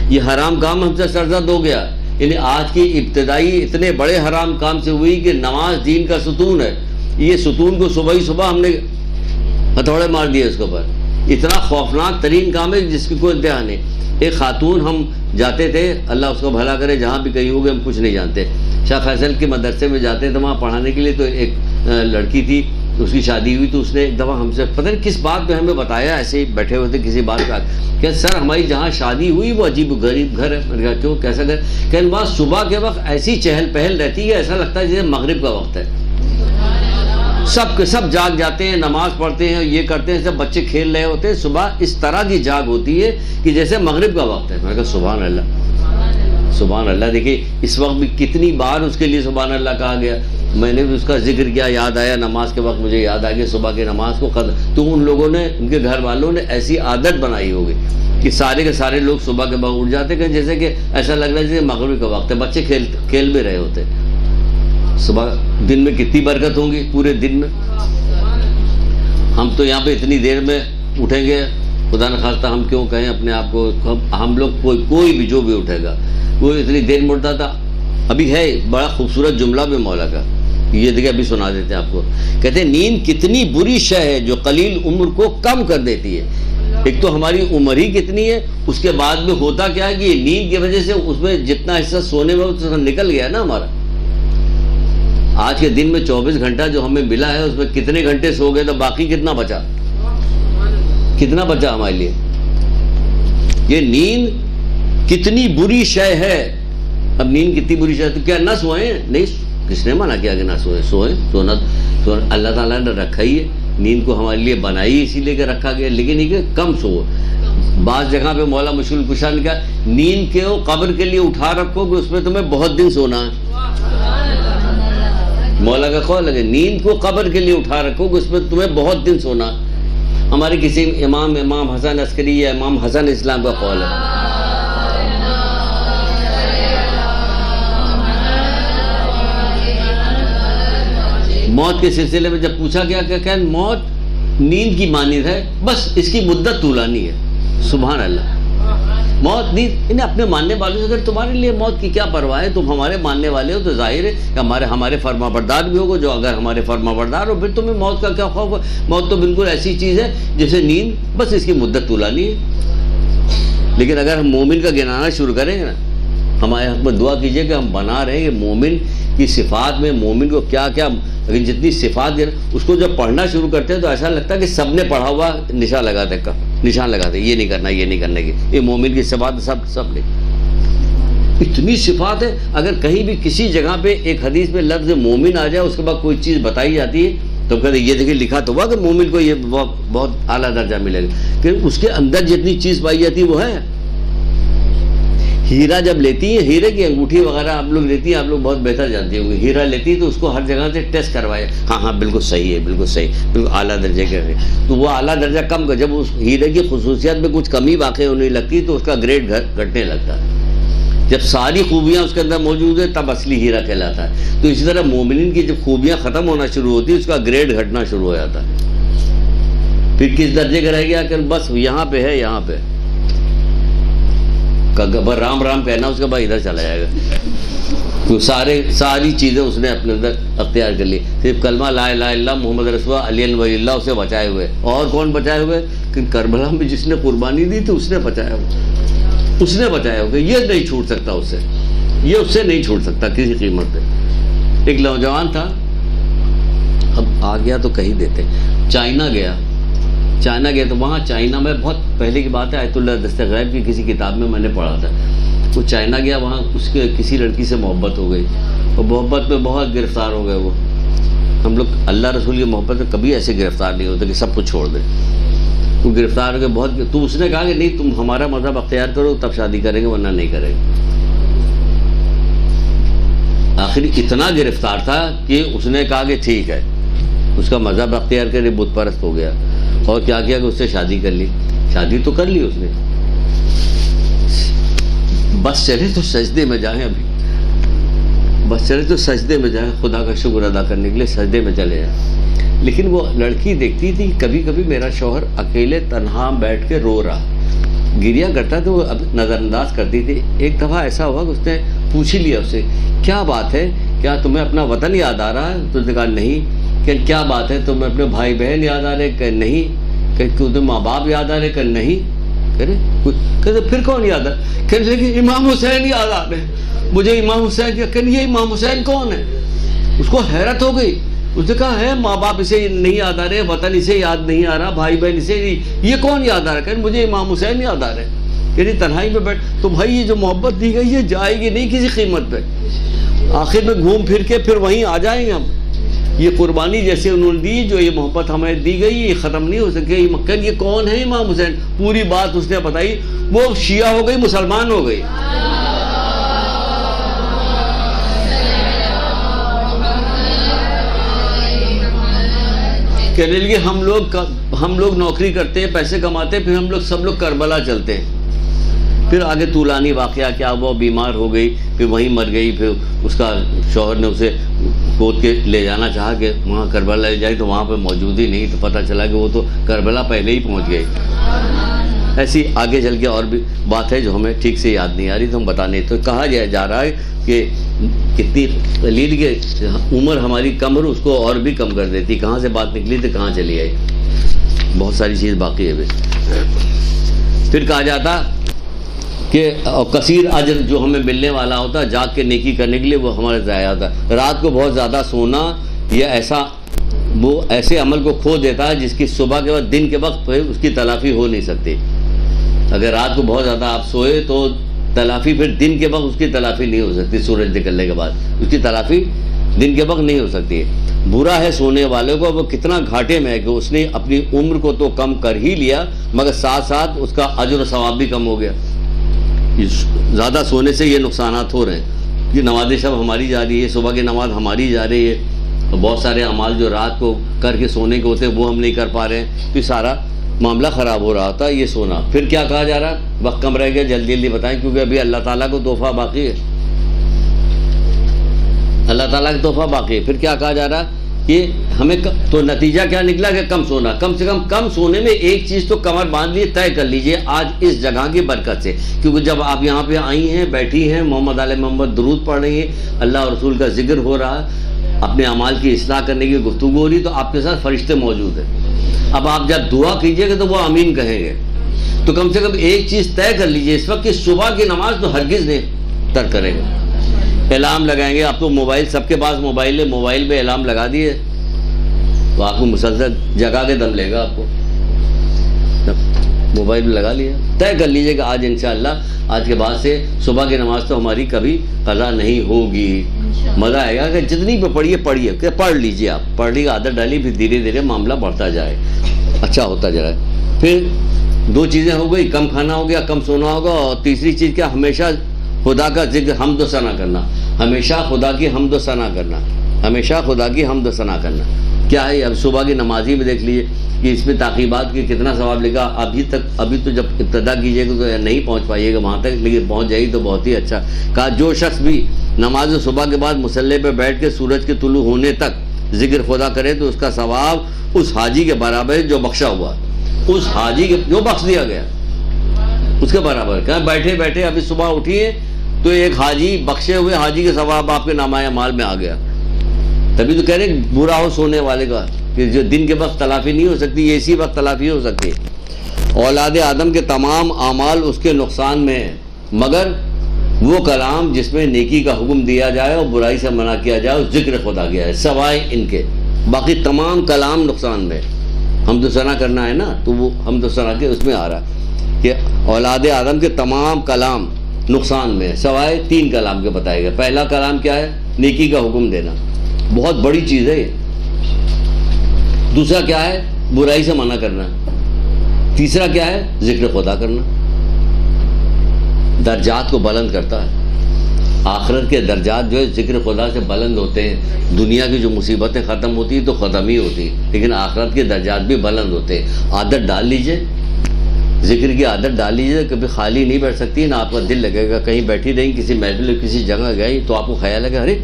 یہ حرام کام ہم سے سرزد ہو گیا. یعنی آج کی ابتدائی اتنے بڑے حرام کام سے ہوئی کہ نماز دین کا ستون ہے، یہ ستون کو صبح ہی صبح ہم نے ہتھوڑے مار دیے اس کے اوپر. اتنا خوفناک ترین کام ہے جس کی کوئی انتہا نہیں. ایک خاتون، ہم جاتے تھے، اللہ اس کو بھلا کرے، جہاں بھی کہیں ہوگے ہم کچھ نہیں جانتے، شاہ فیصل کے مدرسے میں جاتے تھے وہاں پڑھانے کے لیے. تو ایک لڑکی تھی، اس کی شادی ہوئی، تو اس نے ایک دفعہ ہم سے پتہ نہیں کس بات پہ ہمیں بتایا، ایسے ہی بیٹھے ہوئے تھے کسی بات پہ، کہ سر ہماری جہاں شادی ہوئی وہ عجیب غریب گھر ہے. میں نے کہا کیوں، کیسا گھر؟ کہ وہاں صبح کے وقت ایسی چہل پہل رہتی ہے، ایسا لگتا ہے جیسے مغرب کا وقت ہے. سب کے سب جاگ جاتے ہیں، نماز پڑھتے ہیں، یہ کرتے ہیں، سب بچے کھیل رہے ہوتے ہیں. صبح اس طرح کی جاگ ہوتی ہے کہ جیسے مغرب کا وقت ہے. میں نے کہا سبحان اللہ، سبحان اللہ. دیکھیے اس وقت بھی کتنی بار اس کے لیے سبحان اللہ کہا گیا. میں نے بھی اس کا ذکر کیا، یاد آیا نماز کے وقت، مجھے یاد آ گیا صبح کی نماز کو تو ان لوگوں نے، ان کے گھر والوں نے ایسی عادت بنائی ہوگی کہ سارے کے سارے لوگ صبح کے وقت اٹھ جاتے کہ جیسے کہ ایسا لگ رہا ہے جیسے مغرب کا وقت ہے. بچے کھیل بھی رہے ہوتے. صبح دن میں کتنی برکت ہوں گی پورے دن میں. ہم تو یہاں پہ اتنی دیر میں اٹھیں گے، خدا نخواستہ ہم کیوں کہیں اپنے آپ کو، ہم لوگ کوئی بھی جو بھی اٹھے گا وہ اتنی دیر میں اٹھتا تھا. ابھی ہے بڑا خوبصورت جملہ بھی مولا کا، یہ دیکھیں ابھی سنا دیتے ہیں آپ کو. کہتے ہیں نیند کتنی بری شے ہے جو قلیل عمر کو کم کر دیتی ہے. ایک تو ہماری عمر ہی کتنی ہے، اس کے بعد میں ہوتا کیا ہے کہ یہ نیند کی وجہ سے اس میں جتنا حصہ سونے میں نکل گیا نا ہمارا. آج کے دن میں 24 گھنٹہ جو ہمیں ملا ہے اس میں کتنے گھنٹے سو گئے تو باقی کتنا بچا ہمارے لیے. یہ نیند کتنی بری شے ہے. اب نیند کتنی بری شے ہے تو کیا نہ سوئیں؟ نہیں، کس نے منع کیا کہ نہ سوئیں؟ سونا اللہ تعالیٰ نے رکھا ہی ہے. نیند کو ہمارے لیے بنائی اسی لیے کہ رکھا گیا، لیکن یہ کہ کم سو. بعض جگہ پہ مولا مشکل کشا نے کہا نیند کے قبر کے لیے اٹھا رکھو کہ اس میں تمہیں بہت دن سونا ہے. مولا کا قول ہے کہ نیند کو قبر کے لیے اٹھا رکھو کہ اس میں تمہیں بہت دن سونا. ہمارے کسی امام حسن عسکری یا امام حسن اسلام کا قول ہے. موت کے سلسلے میں جب پوچھا گیا کہ موت نیند کی مانند ہے، بس اس کی مدت طولانی ہے. سبحان اللہ. موت نہیں, انہیں اپنے ماننے والوں سے اگر تمہارے لیے موت کی کیا پرواہ ہے, تم ہمارے ماننے والے ہو تو ظاہر ہے کہ ہمارے فرما بردار بھی ہوگا. جو اگر ہمارے فرما بردار ہو پھر تمہیں موت کا کیا خوف ہے؟ موت تو بالکل ایسی چیز ہے جیسے نیند, بس اس کی مدت طولانی ہے. لیکن اگر ہم مومن کا گنانا شروع کریں گے نا, ہمارے حق میں دعا کیجئے کہ ہم بنا رہے ہیں کہ مومن کی صفات میں مومن کو کیا کیا, لیکن جتنی صفات اس کو جب پڑھنا شروع کرتے ہیں تو ایسا لگتا ہے کہ سب نے پڑھا ہوا نشان لگاتے یہ نہیں کرنا, یہ نہیں کرنے کی, یہ مومن کی صفات سب نے. اتنی صفات ہے, اگر کہیں بھی کسی جگہ پہ ایک حدیث میں لفظ مومن آ جائے, اس کے بعد کوئی چیز بتائی جاتی ہے تو کہتے ہیں یہ دیکھیں لکھا تو ہوا کہ مومن کو یہ بہت اعلیٰ درجہ ملے گا, کہ اس کے اندر جتنی چیز پائی جاتی ہے وہ ہے. ہیرا جب لیتی ہیں, ہیرے کی انگوٹھی وغیرہ آپ لوگ لیتی ہیں, آپ لوگ بہت بہتر جانتے ہوں گے. ہیرا لیتی ہے تو اس کو ہر جگہ سے ٹیسٹ کروایا, ہاں بالکل صحیح ہے, بالکل صحیح, بالکل اعلیٰ درجے کے ہے. تو وہ اعلیٰ درجہ کم کر, جب اس ہیرے کی خصوصیات میں کچھ کمی واقع ہونے لگتی تو اس کا گریڈ گھٹنے لگتا ہے. جب ساری خوبیاں اس کے اندر موجود ہیں تب اصلی ہیرا کہلاتا ہے. تو اسی طرح مومنین کی جب خوبیاں ختم ہونا شروع ہوتی ہے اس کا گریڈ گھٹنا شروع ہو جاتا ہے. پھر کس درجے کا رہ گیا کہ بس یہاں پہ ہے, یہاں پہ رام رام کہنا, اس کے بعد ادھر چلا جائے گا. تو ساری چیزیں اس نے اپنے اندر اختیار کر لی. صرف کلمہ لا الہ الا اللہ محمد رسول اللہ علی ولی اللہ اسے بچائے ہوئے. اور کون بچائے ہوئے؟ کہ کربلا میں جس نے قربانی دی تھی اس نے بچایا ہوا, اس نے بچایا ہوگا. یہ نہیں چھوٹ سکتا اس سے, یہ اس سے نہیں چھوٹ سکتا کسی قیمت پہ. ایک نوجوان تھا, اب آ گیا تو کہیں دیتے, چائنا گیا تو وہاں چائنا میں بہت پہلے کی بات ہے, آیت اللہ دست غیب کی کسی کتاب میں نے پڑھا تھا. وہ چائنا گیا, وہاں اس کے کسی لڑکی سے محبت ہو گئی, اور محبت میں بہت گرفتار ہو گئے. وہ ہم لوگ اللہ رسول کی محبت میں کبھی ایسے گرفتار نہیں ہوتے کہ سب کچھ چھوڑ دیں. وہ گرفتار ہو گئے بہت. تو اس نے کہا کہ نہیں, تم ہمارا مذہب اختیار کرو تب شادی کریں گے, ورنہ نہیں کریں گے. آخر اتنا گرفتار تھا کہ اس نے کہا کہ ٹھیک ہے, اس کا مذہب اختیار کرے, بت پرست ہو گیا. اور کیا کیا کہ اس سے شادی کر لی. شادی تو کر لی اس نے, بس چلے تو سجدے میں جائیں, ابھی بس چلے تو سجدے میں جائیں, خدا کا شکر ادا کرنے کے لیے سجدے میں چلے جائیں. لیکن وہ لڑکی دیکھتی تھی کبھی کبھی میرا شوہر اکیلے تنہا بیٹھ کے رو رہا, گریا کرتا تو وہ نظر انداز کرتی تھی. ایک دفعہ ایسا ہوا کہ اس نے پوچھ لیا اس سے, کیا بات ہے, کیا تمہیں اپنا وطن یاد آ رہا ہے؟ تو اس نے کہا نہیں. کہ کیا بات ہے, تمہیں اپنے بھائی بہن یاد آ رہے؟ کہ نہیں. کہ تمہیں ماں باپ یاد آ رہے؟ کہ نہیں. کہتے پھر کون یاد آ؟ کہنے لگے امام حسین یاد آ رہے, مجھے امام حسین. کہ یہ امام حسین کون ہے؟ اس کو حیرت ہو گئی. اس نے کہا ہے ماں باپ اسے نہیں یاد آ رہے, وطن اسے یاد نہیں آ رہا, بھائی بہن اسے, یہ کون یاد آ رہا ہے؟ کہ مجھے امام حسین یاد آ رہے. یعنی تنہائی میں بیٹھ, تو بھائی یہ جو محبت دی گئی یہ جائے گی نہیں کسی قیمت پہ. آخر میں گھوم پھر کے پھر وہیں آ جائیں گے ہم. یہ قربانی جیسے انہوں نے دی, جو یہ محبت ہمیں دی گئی, یہ ختم نہیں ہو سکے. یہ کون ہے امام حسین؟ پوری بات اس نے بتائی. وہ شیعہ ہو گئی, مسلمان ہو گئی. کہنے لگے ہم لوگ نوکری کرتے ہیں, پیسے کماتے ہیں, پھر ہم لوگ سب لوگ کربلا چلتے ہیں. پھر آگے طولانی واقعہ کیا, وہ بیمار ہو گئی, پھر وہیں مر گئی. پھر اس کا شوہر نے اسے گود کے لے جانا چاہا کہ وہاں کربلا لے جائے, تو وہاں پہ موجود ہی نہیں. تو پتہ چلا کہ وہ تو کربلا پہلے ہی پہنچ گئی. ایسی آگے چل کے اور بھی بات ہے جو ہمیں ٹھیک سے یاد نہیں آ رہی, تو ہم بتانے. تو کہا جا رہا ہے کہ کتنی قلیل کے عمر ہماری کم ہو, اس کو اور بھی کم کر دیتی. کہاں سے بات نکلی تو کہاں چلی آئی, بہت ساری چیز باقی ہے. پھر کہا جاتا کہ کثیر اجر جو ہمیں ملنے والا ہوتا جاگ کے نیکی کرنے کے لیے, وہ ہمارے ضائع ہوتا. رات کو بہت زیادہ سونا یا وہ ایسے عمل کو کھو دیتا ہے جس کی صبح کے بعد دن کے وقت اس کی تلافی ہو نہیں سکتی. اگر رات کو بہت زیادہ آپ سوئے تو تلافی پھر دن کے وقت اس کی تلافی نہیں ہو سکتی. سورج نکلنے کے بعد اس کی تلافی دن کے وقت نہیں ہو سکتی. برا ہے سونے والے کو, وہ کتنا گھاٹے میں ہے کہ اس نے اپنی عمر کو تو کم کر ہی لیا, مگر ساتھ ساتھ اس کا اجر و ثواب بھی کم ہو گیا. زیادہ سونے سے یہ نقصانات ہو رہے ہیں. یہ نماز شب ہماری جا رہی ہے, صبح کی نماز ہماری جا رہی ہے, اور بہت سارے اعمال جو رات کو کر کے سونے کے ہوتے ہیں وہ ہم نہیں کر پا رہے ہیں. پھر سارا معاملہ خراب ہو رہا تھا یہ سونا. پھر کیا کہا جا رہا, وقت کم رہ گیا, جلدی جلدی بتائیں کیونکہ ابھی اللہ تعالیٰ کو تحفہ باقی ہے. اللہ تعالیٰ کا تحفہ باقی ہے. پھر کیا کہا جا رہا کہ کہ ہمیں تو نتیجہ کیا نکلا کہ کم سونا، کم سے کم سونے میں ایک چیز تو کمر باندھ لیے طے کر لیجئے آج اس جگہ کی برکت سے، کیونکہ جب آپ یہاں پہ آئی ہیں، بیٹھی ہیں، محمد علیہ محمد درود پڑھ رہی ہیں، اللہ اور رسول کا ذکر ہو رہا ہے، اپنے اعمال کی اصلاح کرنے کی گفتگو ہو رہی، تو آپ کے ساتھ فرشتے موجود ہیں۔ اب آپ جب دعا کیجئے گا تو وہ آمین کہیں گے، تو کم سے کم ایک چیز طے کر لیجئے اس وقت کہ صبح کی نماز تو ہرگز نہیں ترک کرے گا۔ الارم لگائیں گے، آپ تو موبائل، سب کے پاس موبائل ہے، موبائل پہ الارم لگا دیے تو آپ کو مسلسل جگا کے دم لے گا، آپ کو موبائل پہ لگا لیا، طے کر لیجئے کہ آج انشاءاللہ آج کے بعد سے صبح کی نماز تو ہماری کبھی قضا نہیں ہوگی۔ مزہ آئے گا کہ جتنی پہ پڑھیے کہ پڑھ لیجئے، آپ پڑھنے کی عادت ڈالی، پھر دھیرے دھیرے معاملہ بڑھتا جائے، اچھا ہوتا جائے۔ پھر دو چیزیں ہو گئی، کم کھانا ہو گیا، کم سونا ہوگا، اور تیسری چیز کیا، ہمیشہ خدا کا ذکر، حمد و ثنا کرنا، ہمیشہ خدا کی حمد و ثنا کرنا، ہمیشہ خدا کی حمد و ثنا کرنا۔ کیا ہے، اب صبح کی نمازی میں دیکھ لیجیے کہ اس میں تعقیبات کی کتنا ثواب لکھا، ابھی تو جب ابتدا کیجیے گا تو نہیں پہنچ پائیے گا وہاں تک، لیکن پہنچ جائے گی تو بہت ہی اچھا۔ کہا جو شخص بھی نماز صبح کے بعد مصلی پہ بیٹھ کے سورج کے طلوع ہونے تک ذکر خدا کرے تو اس کا ثواب اس حاجی کے برابر ہے جو بخشا ہوا، اس حاجی کے جو بخش دیا گیا اس کے برابر۔ کہاں بیٹھے بیٹھے ابھی صبح اٹھیے تو ایک حاجی، بخشے ہوئے حاجی کے ثواب آپ کے نامہ اعمال میں آ گیا۔ تبھی تو کہہ رہے برا ہو سونے والے کا، کہ جو دن کے وقت تلافی نہیں ہو سکتی، یہ اسی وقت تلافی ہو سکتی ہے۔ اولاد آدم کے تمام اعمال اس کے نقصان میں ہیں، مگر وہ کلام جس میں نیکی کا حکم دیا جائے اور برائی سے منع کیا جائے اور ذکر خدا کیا ہے، سوائے ان کے باقی تمام کلام نقصان میں۔ حمد و ثنا کرنا ہے نا، تو وہ حمد و ثنا کے اس میں آ رہا ہے کہ اولاد آدم کے تمام کلام نقصان میں ہے، سوائے تین کلام کے بتائے گئے۔ پہلا کلام کیا ہے، نیکی کا حکم دینا، بہت بڑی چیز ہے یہ۔ دوسرا کیا ہے، برائی سے منع کرنا۔ تیسرا کیا ہے، ذکر خدا کرنا۔ درجات کو بلند کرتا ہے، آخرت کے درجات جو ہے ذکر خدا سے بلند ہوتے ہیں۔ دنیا کی جو مصیبتیں ختم ہوتی ہیں تو ختم ہی ہوتی ہیں، لیکن آخرت کے درجات بھی بلند ہوتے ہیں۔ عادت ڈال لیجئے، ذکر کی عادت ڈال لیجئے، کبھی خالی نہیں بیٹھ سکتی نہ آپ کا دل لگے گا۔ کہیں بیٹھی رہیں، کسی محفل میں کسی جگہ گئی تو آپ کو خیال ہے کہ ارے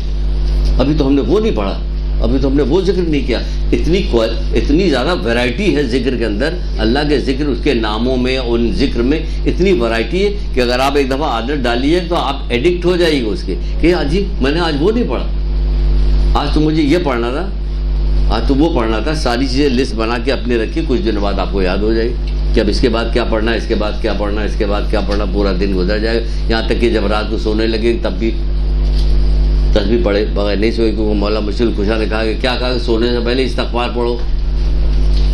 ابھی تو ہم نے وہ نہیں پڑھا، ابھی تو ہم نے وہ ذکر نہیں کیا۔ اتنی زیادہ ویرائٹی ہے ذکر کے اندر، اللہ کے ذکر، اس کے ناموں میں، ان ذکر میں اتنی ویرائٹی ہے کہ اگر آپ ایک دفعہ عادت ڈالیے تو آپ ایڈکٹ ہو جائے گا اس کے، کہ جی میں نے آج وہ نہیں پڑھا، آج تو مجھے یہ پڑھنا تھا، آج تو وہ پڑھنا تھا۔ ساری چیزیں لسٹ بنا کے اپنے رکھیے، کچھ دن بعد آپ کو یاد ہو جائے گی کہ اب اس کے بعد کیا پڑھنا ہے، اس کے بعد کیا پڑھنا ہے، اس کے بعد کیا پڑھنا، پورا دن گزر جائے گا۔ یہاں تک کہ جب رات کو سونے لگے تب بھی تسبیح پڑھے بغیر نہیں سوئے، کیونکہ مولا مشکل خوشا نے کہا کہ کیا کہا کہ سونے سے پہلے استغفار پڑھو۔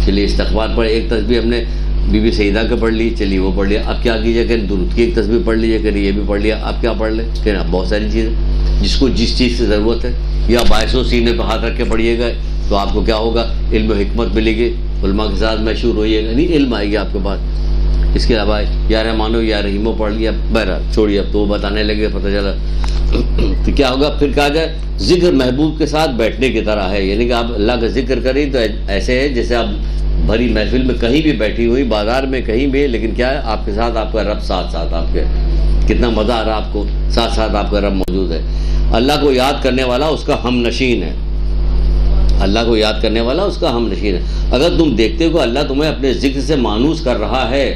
چلیے استغفار پڑھے، ایک تسبیح ہم نے بی بی سیدہ کے پڑھ لی، چلیے وہ پڑھ لیا۔ اب کیا کیجیے کہ درود کی ایک تسبیح پڑھ لیجیے، کہ یہ بھی پڑھ لیا، اب کیا پڑھ لیں، کہ اب بہت ساری چیزیں جس کو جس چیز کی ضرورت ہے، یا باعث و سینے پہ ہاتھ رکھ کے پڑھیے گا تو آپ کو کیا ہوگا، علم و حکمت ملے گی، علماء کے ساتھ مشہور ہوئیے گا، نہیں علم آئے گی آپ کے پاس۔ اس کے علاوہ یا رحمانو یا رحیمو پڑھ لیا، بہرحال چھوڑیے، اب تو وہ بتانے لگے، پتہ چلا تو کیا ہوگا۔ پھر کہا جائے ذکر محبوب کے ساتھ بیٹھنے کی طرح ہے، یعنی کہ آپ اللہ کا ذکر کریں تو ایسے ہے جیسے آپ بھری محفل میں کہیں بھی بیٹھی ہوئی، بازار میں کہیں بھی، لیکن کیا ہے آپ کے ساتھ آپ کا رب ساتھ آپ کے، کتنا مزہ آ رہا آپ کو، ساتھ آپ کا رب موجود ہے۔ اللہ کو یاد کرنے والا اس کا ہم نشین ہے، اللہ کو یاد کرنے والا اس کا ہم نشین ہے۔ اگر تم دیکھتے ہو کہ اللہ تمہیں اپنے ذکر سے مانوس کر رہا ہے،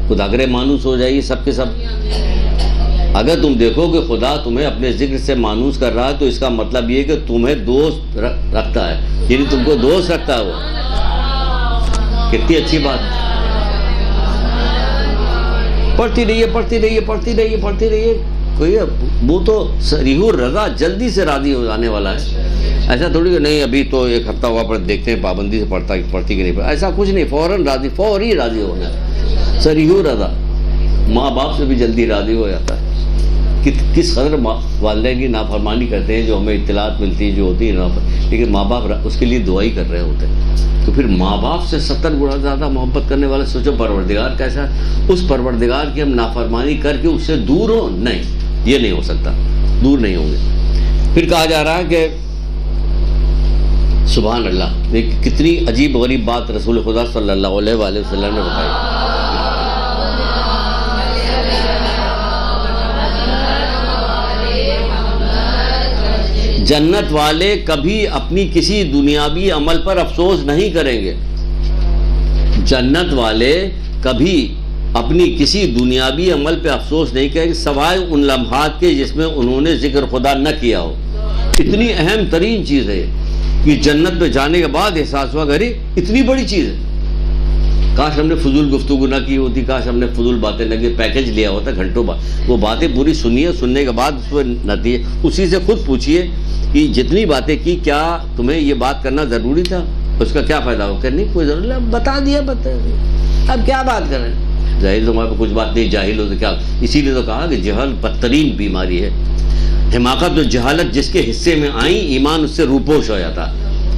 خدا کرے مانوس ہو جائیے سب کے سب۔ اگر تم دیکھو کہ خدا تمہیں اپنے ذکر سے مانوس کر رہا ہے تو اس کا مطلب یہ کہ تمہیں دوست رکھتا ہے، یعنی تم کو دوست رکھتا ہے وہ۔ کتنی اچھی بات، پڑھتی رہیے، کوئی وہ تو صریح الرضا، جلدی سے راضی ہو جانے والا ہے۔ ایسا تھوڑی کہ نہیں ابھی تو ایک ہفتہ ہوا پر دیکھتے ہیں پابندی سے پڑھتی کہ نہیں، ایسا کچھ نہیں، فوری راضی ہونا ہے۔ صریح الرضا، ماں باپ سے بھی جلدی راضی ہو جاتا ہے۔ کس قدر والدین کی نافرمانی کرتے ہیں، جو ہمیں اطلاعات ملتی ہیں جو ہوتی ہے، لیکن ماں باپ اس کے لیے دعائی کر رہے ہوتے ہیں۔ تو پھر ماں باپ سے 70 گنا زیادہ محبت کرنے والے سوچو پروردگار کیسا ہے۔ اس پروردگار کی ہم نافرمانی کر کے اس سے دور ہو، نہیں، یہ نہیں ہو سکتا، دور نہیں ہوں گے۔ پھر کہا جا رہا ہے کہ سبحان اللہ، کتنی عجیب غریب بات رسول خدا صلی اللہ علیہ وآلہ وسلم نے بتائی۔ جنت والے کبھی اپنی کسی دنیاوی عمل پر افسوس نہیں کریں گے. جنت والے کبھی اپنی کسی دنیاوی عمل پہ افسوس نہیں کریں گے سوائے ان لمحات کے جس میں انہوں نے ذکر خدا نہ کیا ہو. اتنی اہم ترین چیز ہے کہ جنت میں جانے کے بعد احساس ہوا کہ اتنی بڑی چیز ہے. کاش ہم نے فضول گفتگو نہ کی ہوتی, کاش ہم نے فضول باتیں نہ کی, پیکج لیا ہوتا گھنٹوں بعد. وہ باتیں پوری سنیے, سننے کے بعد اس پر نتیجے اسی سے خود پوچھیے کہ جتنی باتیں کی کیا تمہیں یہ بات کرنا ضروری تھا, اس کا کیا فائدہ ہو. کہ نہیں کوئی ضرورت نہیں, بتا دیا, اب کیا بات کریں. ظاہر تمہارے پہ کچھ بات نہیں, جاہل ہو تو کیا. اسی لیے تو کہا کہ جہل بدترین بیماری ہے. حماقت و جہالت جس کے حصے میں آئیں ایمان اس سے روپوش ہو جاتا.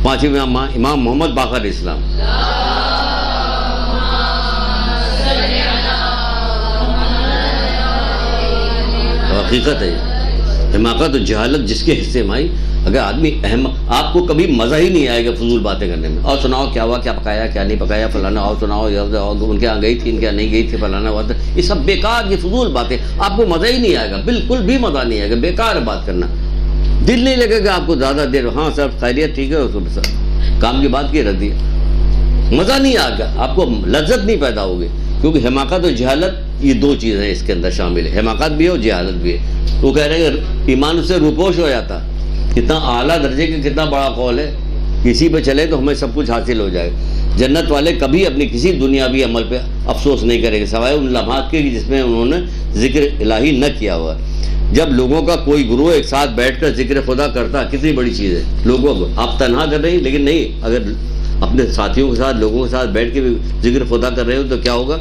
پانچویں امام محمد باقر اسلام. حقیقت ہے حماقت و جہالت جس کے حصے میں آئی. اگر آدمی آپ کو کبھی مزہ ہی نہیں آئے گا فضول باتیں کرنے میں. اور سناؤ کیا ہوا, کیا پکایا, کیا نہیں پکایا, فلانا, اور سناؤ ان کے یہاں گئی تھی, ان کے یہاں نہیں گئی تھی, فلانا ہوا تھا. یہ سب بیکار, یہ فضول باتیں, آپ کو مزہ ہی نہیں آئے گا, بالکل بھی مزہ نہیں آئے گا. بیکار ہے بات کرنا, دل نہیں لگے گا آپ کو زیادہ دیر. ہاں سر خیریت, ٹھیک ہے, کام کی بات کی رہتی ہے, مزہ نہیں آئے گا, آپ کو لذت نہیں پیدا ہوگی. کیونکہ حماقت و جہالت یہ دو چیزیں اس کے اندر شامل ہے. حماقت بھی ہے اور جہالت بھی ہے. وہ کہہ رہے ہیں ایمان اس سے روپوش ہو جاتا. کتنا اعلیٰ درجے کا کتنا بڑا قول ہے. اسی پہ چلے تو ہمیں سب کچھ حاصل ہو جائے. جنت والے کبھی اپنی کسی دنیاوی عمل پہ افسوس نہیں کریں گے سوائے ان لمحات کے جس میں انہوں نے ذکر الہی نہ کیا ہوا. جب لوگوں کا کوئی گروہ ایک ساتھ بیٹھ کر ذکر خدا کرتا, کتنی بڑی چیز ہے. لوگوں کو آپ تنہا کر رہے ہیں, لیکن نہیں, اگر اپنے ساتھیوں کے ساتھ, لوگوں کے ساتھ بیٹھ کے بھی ذکر خدا کر رہے ہو تو کیا ہوگا.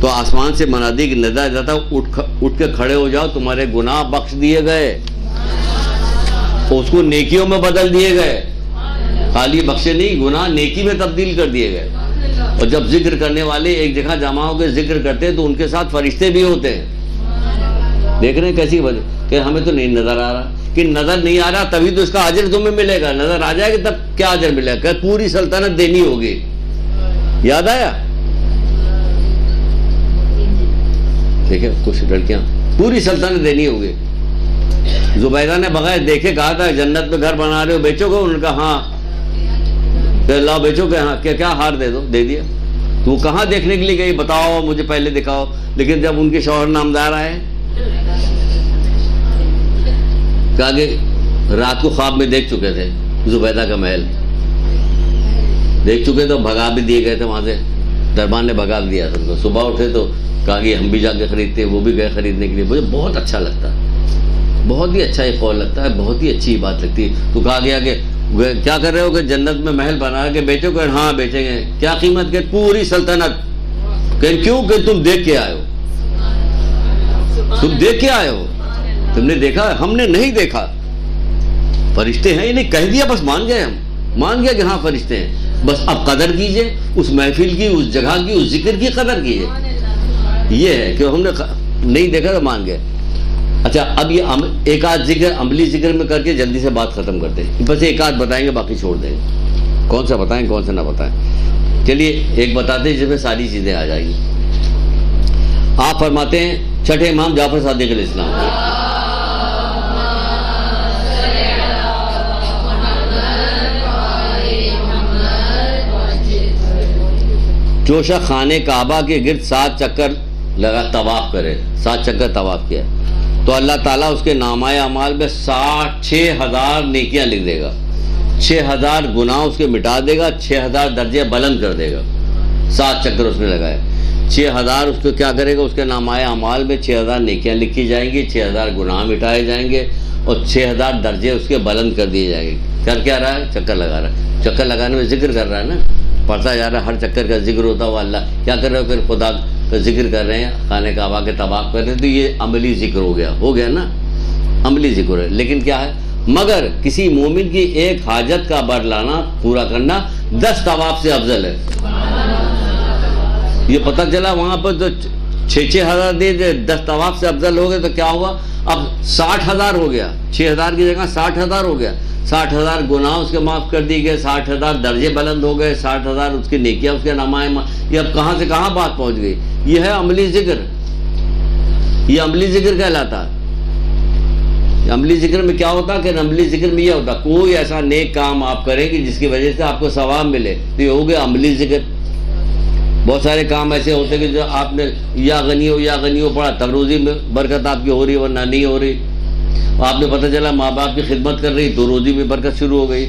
تو آسمان سے منادی کی ندا جاتا, اٹھ کے کھڑے ہو جاؤ, تمہارے گناہ بخش دیے گئے, اس کو نیکیوں میں بدل دیے گئے. خالی بخشے نہیں, گناہ نیکی میں تبدیل کر دیے گئے. اور جب ذکر کرنے والے ایک جگہ جمع ہو کے ذکر کرتے ہیں تو ان کے ساتھ فرشتے بھی ہوتے ہیں. دیکھ رہے ہیں کیسی وجہ, کہ ہمیں تو نہیں نظر آ رہا, کہ نظر نہیں آ رہا تبھی تو اس کا اجر تمہیں ملے گا. نظر آ جائے گا تب کیا اجر ملے گا, کہ پوری سلطنت دینی ہوگی. یاد آیا, دیکھیں کچھ لڑکیاں پوری سلطنت دینی ہوگی. زبیدہ نے بغیر دیکھے کہا تھا جنت میں گھر بنا رہے ہو, بیچو گے؟ انہوں نے کہا ہاں. کہ لاؤ بیچو گے؟ ہاں. کیا ہار دے دو, دے دیا. تو وہ کہاں دیکھنے کے لیے گئی, بتاؤ مجھے پہلے دکھاؤ. لیکن جب ان کے شوہر نامدار آئے, کہا کہ رات کو خواب میں دیکھ چکے تھے زبیدہ کا محل, دیکھ چکے تو بھگا بھی دیے گئے تھے وہاں سے, دربان نے بھگا دیا تھا. تو صبح اٹھے تو کہا کہ ہم بھی جا کے خریدتے, وہ بھی گئے خریدنے کے لیے. مجھے بہت اچھا لگتا ہے, بہت ہی اچھا یہ قول لگتا ہے, بہت ہی اچھی بات لگتی ہے. تو کہا گیا کہ کیا کر رہے ہو, کہ جنت میں محل بنا کے بیچو گے؟ ہاں بیچیں گے. کیا قیمت؟ کہ پوری سلطنت. کہ کیوں؟ کہ تم دیکھ کے آئے ہو, تم دیکھ کے آئے ہو, تم نے دیکھا, ہم نے نہیں دیکھا. فرشتے ہیں, نہیں کہہ دیا, بس مان گئے, ہم مان گیا کہ ہاں فرشتے ہیں. بس اب قدر کیجئے اس محفل کی, اس جگہ کی, اس ذکر کی قدر کیجئے. یہ ہے کہ ہم نے نہیں دیکھا تو مان گئے. اچھا اب یہ ایک آدھ ذکر عملی ذکر میں کر کے جلدی سے بات ختم کرتے ہیں. بس ایک آدھ بتائیں گے, باقی چھوڑ دیں گے. کون سا بتائیں, کون سا نہ بتائیں. چلیے ایک بتاتے ہیں جس میں ساری چیزیں آ جائیں گی. آپ فرماتے ہیں چھٹے امام جعفر صادق علیہ السلام, جو شخص خانے کعبہ کے گرد 7 چکر لگا طواف کرے, 7 چکر طواف کیا, تو اللہ تعالیٰ اس کے نامہ اعمال میں 6,000 نیکیاں لکھ دے گا, 6,000 گناہ اس کے مٹا دے گا, 6,000 درجے بلند کر دے گا. 7 چکر اس نے لگائے, 6,000 اس کو کیا کرے گا, اس کے نامہ اعمال میں 6,000 نیکیاں لکھی جائیں گی, 6,000 گناہ مٹائے جائیں گے, اور 6,000 درجے اس کے بلند کر دیے جائیں گے. کر کیا رہا ہے؟ چکر لگا رہا ہے. چکر لگانے میں ذکر کر رہا ہے نا, پڑھتا جا رہا ہے, ہر چکر کا ذکر ہوتا ہوا. اللہ کیا کر رہے ہو, پھر خدا کا ذکر کر رہے ہیں, خانہ کعبہ کے طواف کر رہے ہیں. تو یہ عملی ذکر ہو گیا نا, عملی ذکر ہے. لیکن کیا ہے, مگر کسی مومن کی ایک حاجت کا برلانا پورا کرنا 10 طواف سے افضل ہے. یہ پتہ چلا وہاں پر تو 6,000 دے 10 طواف سے افضل ہو گئے, تو کیا ہوا, اب 60,000 ہو گیا. 6,000 کی جگہ 60,000 ہو گیا. 60,000 گناہ اس کے معاف کر دیے گئے, 60,000 درجے بلند ہو گئے, 60,000 اس کی نیکیاں اس کے نامہ. یہ اب کہاں سے کہاں بات پہنچ گئی. یہ ہے عملی ذکر, یہ عملی ذکر کہلاتا ہے. عملی ذکر میں کیا ہوتا کہ عملی ذکر میں یہ ہوتا کوئی ایسا نیک کام آپ کریں کہ جس کی وجہ سے آپ کو ثواب ملے، تو یہ ہو گیا عملی ذکر۔ بہت سارے کام ایسے ہوتے ہیں کہ جو آپ نے یا غنی ہو پڑھا تب روزی میں برکت آپ کی ہو رہی ورنہ نہیں ہو رہی۔ آپ نے پتہ چلا ماں باپ کی خدمت کر رہی تو روزی میں برکت شروع ہو گئی،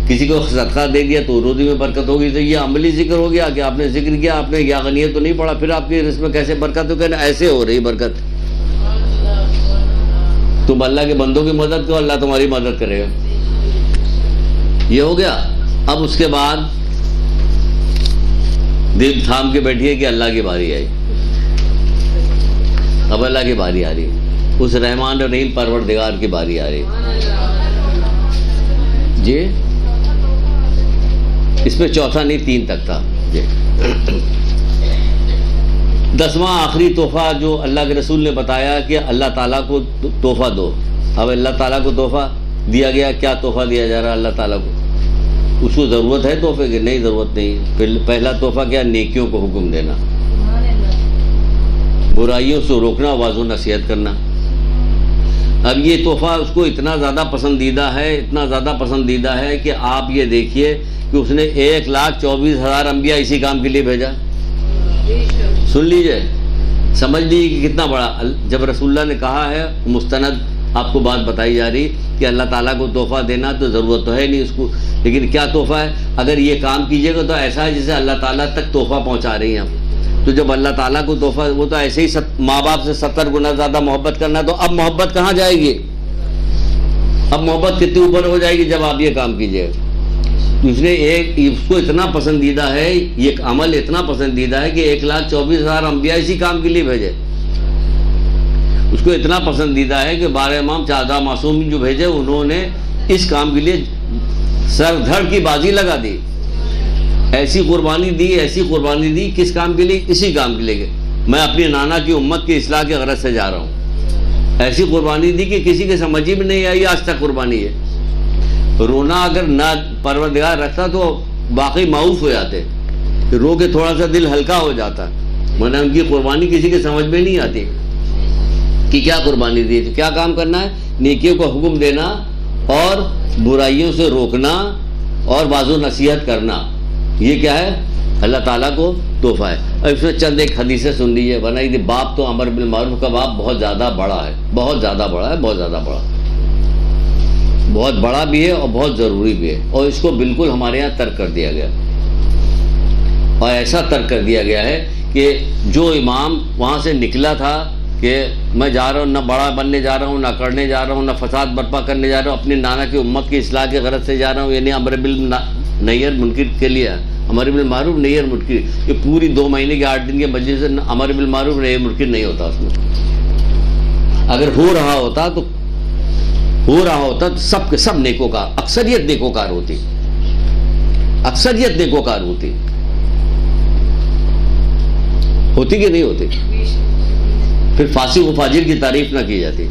کسی کو صدقہ دے دیا تو روزی میں برکت ہو گئی۔ تو یہ عملی ذکر ہو گیا کہ آپ نے ذکر کیا، آپ نے یا غنی تو نہیں پڑھا، پھر آپ کی رزق میں کیسے برکت ہو گئی؟ ایسے ہو رہی برکت۔ تم اللہ کے بندوں کی مدد کرو، اللہ تمہاری مدد کرے گا۔ یہ ہو گیا۔ اب اس کے بعد دل تھام کے بیٹھیے کہ اللہ کی باری آئی۔ اب اللہ کی باری آ رہی ہے، اس رحمان الرحیم پروردگار کی باری آ رہی جی۔ اس میں چوتھا نہیں 3 تک تھا جی۔ 10واں آخری تحفہ جو اللہ کے رسول نے بتایا کہ اللہ تعالیٰ کو تحفہ دو۔ اب اللہ تعالیٰ کو تحفہ دیا گیا، کیا تحفہ دیا جا رہا ہے اللہ تعالیٰ کو؟ اس کو ضرورت ہے تحفے کی؟ نہیں، ضرورت نہیں۔ پہلا تحفہ کیا؟ نیکیوں کو حکم دینا، برائیوں سے روکنا، واضح نصیحت کرنا۔ اب یہ تحفہ اس کو اتنا زیادہ پسندیدہ ہے کہ آپ یہ دیکھیے کہ اس نے 1,24,000 انبیاء اسی کام کے لیے بھیجا۔ سن لیجئے، سمجھ لیجیے کہ کتنا بڑا۔ جب رسول اللہ نے کہا ہے مستند آپ کو بات بتائی جا رہی کہ اللہ تعالیٰ کو تحفہ دینا تو ضرورت تو ہے نہیں اس کو، لیکن کیا تحفہ ہے؟ اگر یہ کام کیجیے گا تو ایسا ہے جسے اللہ تعالیٰ تک تحفہ پہنچا رہی ہیں آپ۔ تو جب اللہ تعالیٰ کو تحفہ، وہ تو ایسے ہی ماں باپ سے 70 گنا زیادہ محبت کرنا، تو اب محبت کہاں جائے گی؟ اب محبت کتنی اوپر ہو جائے گی جب آپ یہ کام کیجیے۔ اس نے اس کو اتنا پسندیدہ ہے، یہ عمل اتنا پسندیدہ ہے کہ 1,24,000 انبیاء اسی کام کے لیے بھیجے۔ اس کو اتنا پسندیدہ ہے کہ 12 امام 14 معصوم جو بھیجے، انہوں نے اس کام کے لیے سر دھڑ کی بازی لگا دی، ایسی قربانی دی۔ کس کام کے لیے؟ اسی کام کے لیے، میں اپنی نانا کی امت کی اصلاح کے غرض سے جا رہا ہوں۔ ایسی قربانی دی کہ کسی کے سمجھ میں نہیں آئی آج تک قربانی ہے۔ رونا اگر نہ پروردگار رکھتا تو باقی معاف ہو جاتے، رو کے تھوڑا سا دل ہلکا ہو جاتا، ورنہ ان کی قربانی کسی کے سمجھ میں نہیں آتی کہ کیا قربانی دی۔ تو کیا کام کرنا ہے؟ نیکیوں کو حکم دینا اور برائیوں سے روکنا اور واضح نصیحت کرنا۔ یہ کیا ہے؟ اللہ تعالیٰ کو تحفہ ہے۔ اور اس میں چند ایک حدیثیں سن لیجیے، ورنہ یہ باب تو امر بالمعروف کا باب بہت زیادہ بڑا ہے، بہت بڑا بھی ہے اور بہت ضروری بھی ہے، اور اس کو بالکل ہمارے یہاں ترک کر دیا گیا، اور ایسا ترک کر دیا گیا ہے کہ جو امام وہاں سے نکلا تھا کہ میں جا رہا ہوں، نہ بڑا بننے جا رہا ہوں، نہ کرنے جا رہا ہوں، نہ فساد برپا کرنے جا رہا ہوں، اپنی نانا کی امت کی اصلاح کے غرض سے جا رہا ہوں، یعنی امر بالنہی منکر کے لیے، امر بالمعروف نہی منکر، یہ پوری 2 مہینے کے 8 دن کے مجلس سے امر بالمعروف نہی منکر نہیں ہوتا اس میں۔ اگر ہو رہا ہوتا تو سب کے سب نیکوکار، اکثریت نیکوکار ہوتی کہ نہیں ہوتی؟ پھر فاسق و فاجر کی تعریف نہ کی جاتی،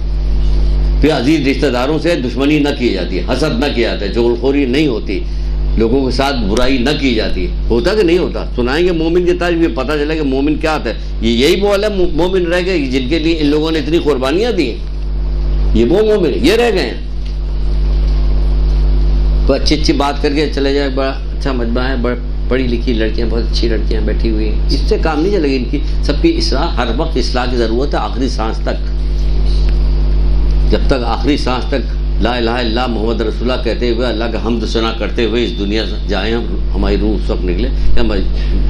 پھر عزیز رشتہ داروں سے دشمنی نہ کی جاتی، حسد نہ کیا جاتا، چغلخوری نہیں ہوتی، لوگوں کے ساتھ برائی نہ کی جاتی۔ ہوتا کہ نہیں ہوتا؟ سنائیں گے مومن کی تعریف، یہ پتہ چلے کہ مومن کیا ہوتا ہے۔ یہی وہ والے مومن رہ گئے جن کے لیے ان لوگوں نے اتنی قربانیاں دی، یہ وہ مومن یہ رہ گئے ہیں۔ تو اچھی بات کر کے چلے جائے، بڑا اچھا مجمع ہے، پڑھی لکھی لڑکیاں، بہت اچھی لڑکیاں بیٹھی ہوئی ہیں، اس سے کام نہیں چلے گی۔ ان کی سب کی اصلاح، ہر وقت اصلاح کی ضرورت ہے، آخری سانس تک۔ جب تک آخری سانس تک لا الہ الا اللہ محمد رسول اللہ کہتے ہوئے، اللہ کا حمد ثنا کرتے ہوئے اس دنیا سے جائیں، ہماری روح سب نکلے،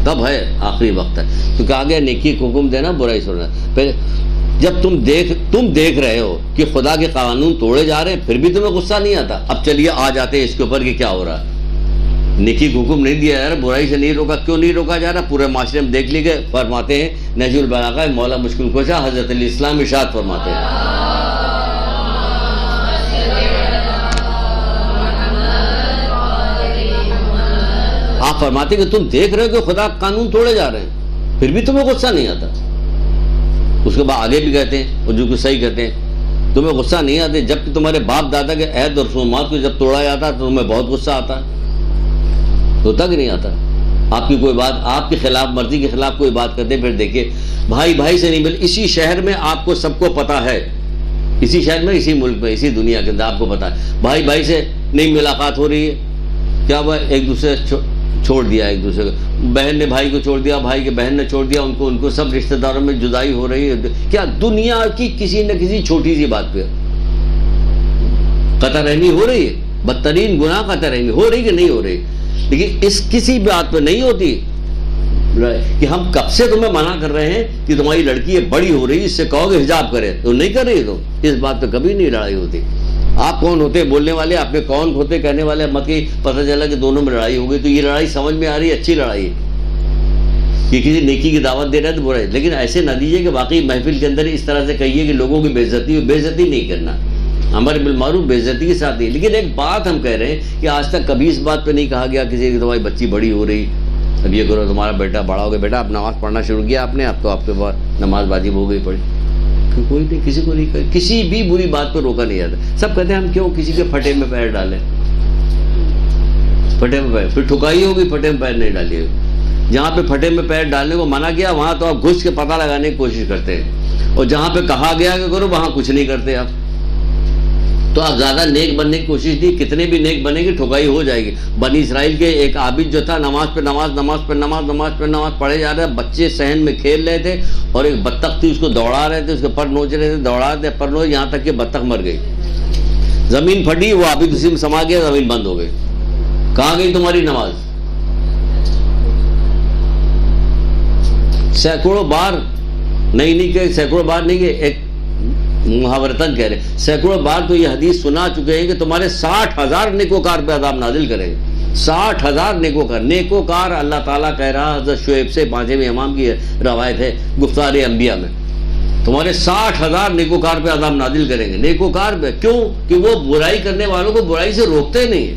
تب ہے آخری وقت ہے۔ کیونکہ آگے نیکی کو حکم دینا، برائی سے روکنا۔ پہلے جب تم دیکھ رہے ہو کہ خدا کے قانون توڑے جا رہے ہیں، پھر بھی تمہیں غصہ نہیں آتا؟ اب چلیے آ جاتے ہیں اس کے اوپر کہ کیا ہو رہا ہے۔ نیکی کو حکم نہیں دیا جا رہا، برائی سے نہیں روکا، کیوں نہیں روکا جا رہا؟ پورے معاشرے میں دیکھ لیجیے، فرماتے ہیں نہج البلاغہ مولا مشکل کشا حضرت علیہ السلام ارشاد فرماتے ہیں، آپ فرماتے ہیں کہ تم دیکھ رہے ہو کہ خدا قانون توڑے جا رہے ہیں، پھر بھی تمہیں غصہ نہیں آتا۔ اس کے بعد آگے بھی کہتے ہیں، اور جو کہ صحیح کہتے ہیں، تمہیں غصہ نہیں آتے جبکہ تمہارے باپ دادا کے عہد اور رسومات کو جب توڑا جاتا تو تمہیں بہت غصہ آتا ہے۔ ہوتا کہ نہیں آتا؟ آپ کی کوئی بات، آپ کی خلاف مرضی کے خلاف کوئی بات کرتے، پھر دیکھیے بھائی سے نہیں مل، اسی شہر میں آپ کو سب کو پتا ہے اسی شہر میں، اسی ملک میں، اسی دنیا کے اندر آپ کو پتا ہے بھائی بھائی سے نئی ملاقات ہو رہی ہے، کیا ہوا؟ ایک دوسرے چھوڑ دیا ایک دوسرے کو، بہن نے بھائی کو چھوڑ دیا، بھائی کے بہن نے چھوڑ دیا ان کو سب رشتہ داروں میں جدائی ہو رہی ہے. کیا دنیا کی کسی نہ کسی چھوٹی سی بات پہ قطع رحمی ہو رہی ہے. بدترین گناہ قطع رحمی ہو رہی کہ نہیں ہو رہی، لیکن اس کسی بات پہ نہیں ہوتی کہ ہم کب سے تمہیں منع کر رہے ہیں کہ تمہاری لڑکی بڑی ہو رہی، اس سے کہو کہ حجاب کرے، تو نہیں کر رہی. تو اس بات پہ کبھی نہیں لڑائی ہوتی. آپ کون ہوتے بولنے والے، آپ میں کون ہوتے کہنے والے، مت کہ پتہ چلا کہ دونوں میں لڑائی ہو گئی. تو یہ لڑائی سمجھ میں آ رہی ہے، اچھی لڑائی ہے کہ کسی نیکی کی دعوت دے رہا ہے تو برا ہے، لیکن ایسے نہ دیجیے کہ واقعی محفل کے اندر اس طرح سے کہیے کہ لوگوں کی بےعزتی نہیں کرنا. امر بالمعروف بےعزتی کے ساتھ نہیں. لیکن ایک بات ہم کہہ رہے ہیں کہ آج تک کبھی اس بات پہ نہیں کہا گیا کسی کہ تمہاری بچی بڑی ہو رہی، اب یہ کرو، تمہارا بیٹا بڑا ہو گیا، بیٹا اب نماز پڑھنا شروع کیا آپ نے، اب تو آپ کے بعد نماز واجب ہو گئی پڑھی. کوئی نہیں، کسی کو نہیں، کسی بھی بری بات پہ روکا نہیں جاتا. سب کہتے ہیں ہم کیوں کسی کے پھٹے میں پیر ڈالیں، پھٹے میں پیر، پھر ٹھکائی ہوگی، پھٹے میں پیر نہیں ڈالیے. جہاں پہ پھٹے میں پیر ڈالنے کو منع کیا وہاں تو آپ گھس کے پتہ لگانے کی کوشش کرتے ہیں، اور جہاں پہ کہا گیا کہ کرو وہاں کچھ نہیں کرتے آپ. تو آپ زیادہ نیک بننے کی کوشش نہیں، کتنے بھی نیک بنے گی ٹھکائی ہو جائے گی. بنی اسرائیل کے ایک عابد جو تھا، نماز پہ نماز پڑھے جا رہے، بچے صحن میں کھیل رہے تھے اور ایک بطخ تھی اس کو دوڑا رہے تھے، اس کے پر نوچ رہے تھے، دوڑا رہے تھے پر نوچ، یہاں تک کہ بطخ مر گئی. زمین پھٹی، وہ عابد اسی میں سما گیا، زمین بند ہو گئی. کہاں گئی تمہاری نماز؟ سینکڑوں بار نہیں کہ سینکڑوں بار نہیں کہ ایک محاورتاً کہہ رہے سینکڑوں بار تو یہ حدیث سنا چکے ہیں کہ تمہارے 60,000 نیکوکار پہ عذاب نازل کریں گے. 60,000 نیکوکار اللہ تعالیٰ کہہ رہا حضرت شعیب سے، 5ویں امام کی روایت ہے گفتار انبیاء میں، تمہارے 60,000 نیکوکار پہ عذاب نازل کریں گے. نیکوکار پہ کیوں؟ کہ وہ برائی کرنے والوں کو برائی سے روکتے نہیں ہیں.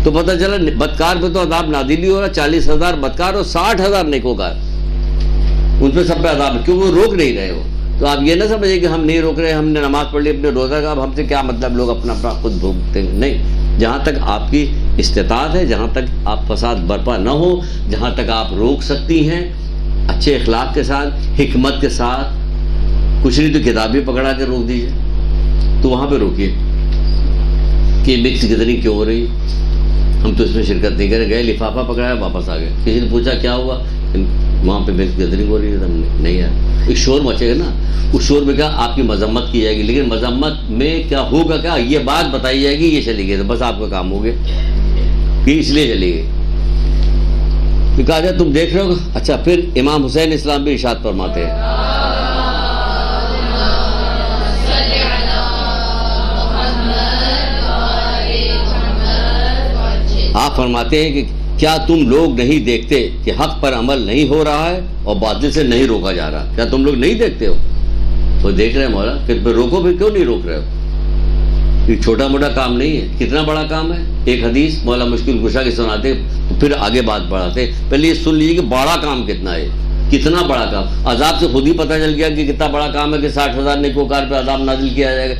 تو پتہ چلا بدکار پہ تو عذاب نازل ہی ہو رہا، 40,000 بدکار اور 60,000 نیکوکار، ان پہ سب پہ عذاب ہے، کیوں؟ وہ روک نہیں رہے ہو. تو آپ یہ نہ سمجھیں کہ ہم نہیں روک رہے، ہم نے نماز پڑھ لی، اپنے روزہ کا، اب ہم سے کیا مطلب، لوگ اپنا خود بھوگتے ہیں. نہیں، جہاں تک آپ کی استطاعت ہے، جہاں تک آپ فساد برپا نہ ہو، جہاں تک آپ روک سکتی ہیں اچھے اخلاق کے ساتھ، حکمت کے ساتھ، کچھ نہیں تو کتابیں پکڑا کے روک دیجیے، تو وہاں پہ روکیے کہ مکس گیدرنگ کیوں ہو رہی، ہم تو اس میں شرکت نہیں کریں. گئے لفافہ پکڑایا واپس آ گئے، کسی نے پوچھا کیا ہوا، وہاں پہ مکس گیدرنگ ہو رہی ہے، ہم نہیں ہے. ایک شور مچے گا نا، اس شور میں کیا آپ کی مذمت کی جائے گی، لیکن مذمت میں کیا ہوگا، کیا یہ بات بتائی جائے گی، یہ چلی گئی، تو بس آپ کا کام ہو گیا کہ اس لیے چلی گئی. تو کہا جائے تم دیکھ رہے ہو. اچھا، پھر امام حسین اسلام بھی ارشاد فرماتے ہیں، آپ فرماتے ہیں کہ کیا تم لوگ نہیں دیکھتے کہ حق پر عمل نہیں ہو رہا ہے اور باطل سے نہیں روکا جا رہا؟ کیا تم لوگ نہیں دیکھتے ہو؟ تو دیکھ رہے ہیں مولا، کہ روکو، پھر کیوں نہیں روک رہے ہو؟ یہ چھوٹا موٹا کام نہیں ہے، کتنا بڑا کام ہے. ایک حدیث مولا مشکل کشا کے سناتے تو پھر آگے بات بڑھاتے. پہلے یہ سن لیجیے کہ بڑا کام کتنا ہے، کتنا بڑا کام. عذاب سے خود ہی پتہ چل گیا کہ کتنا بڑا کام ہے کہ 60,000 نیکوکار پہ عذاب نازل کیا جائے گا.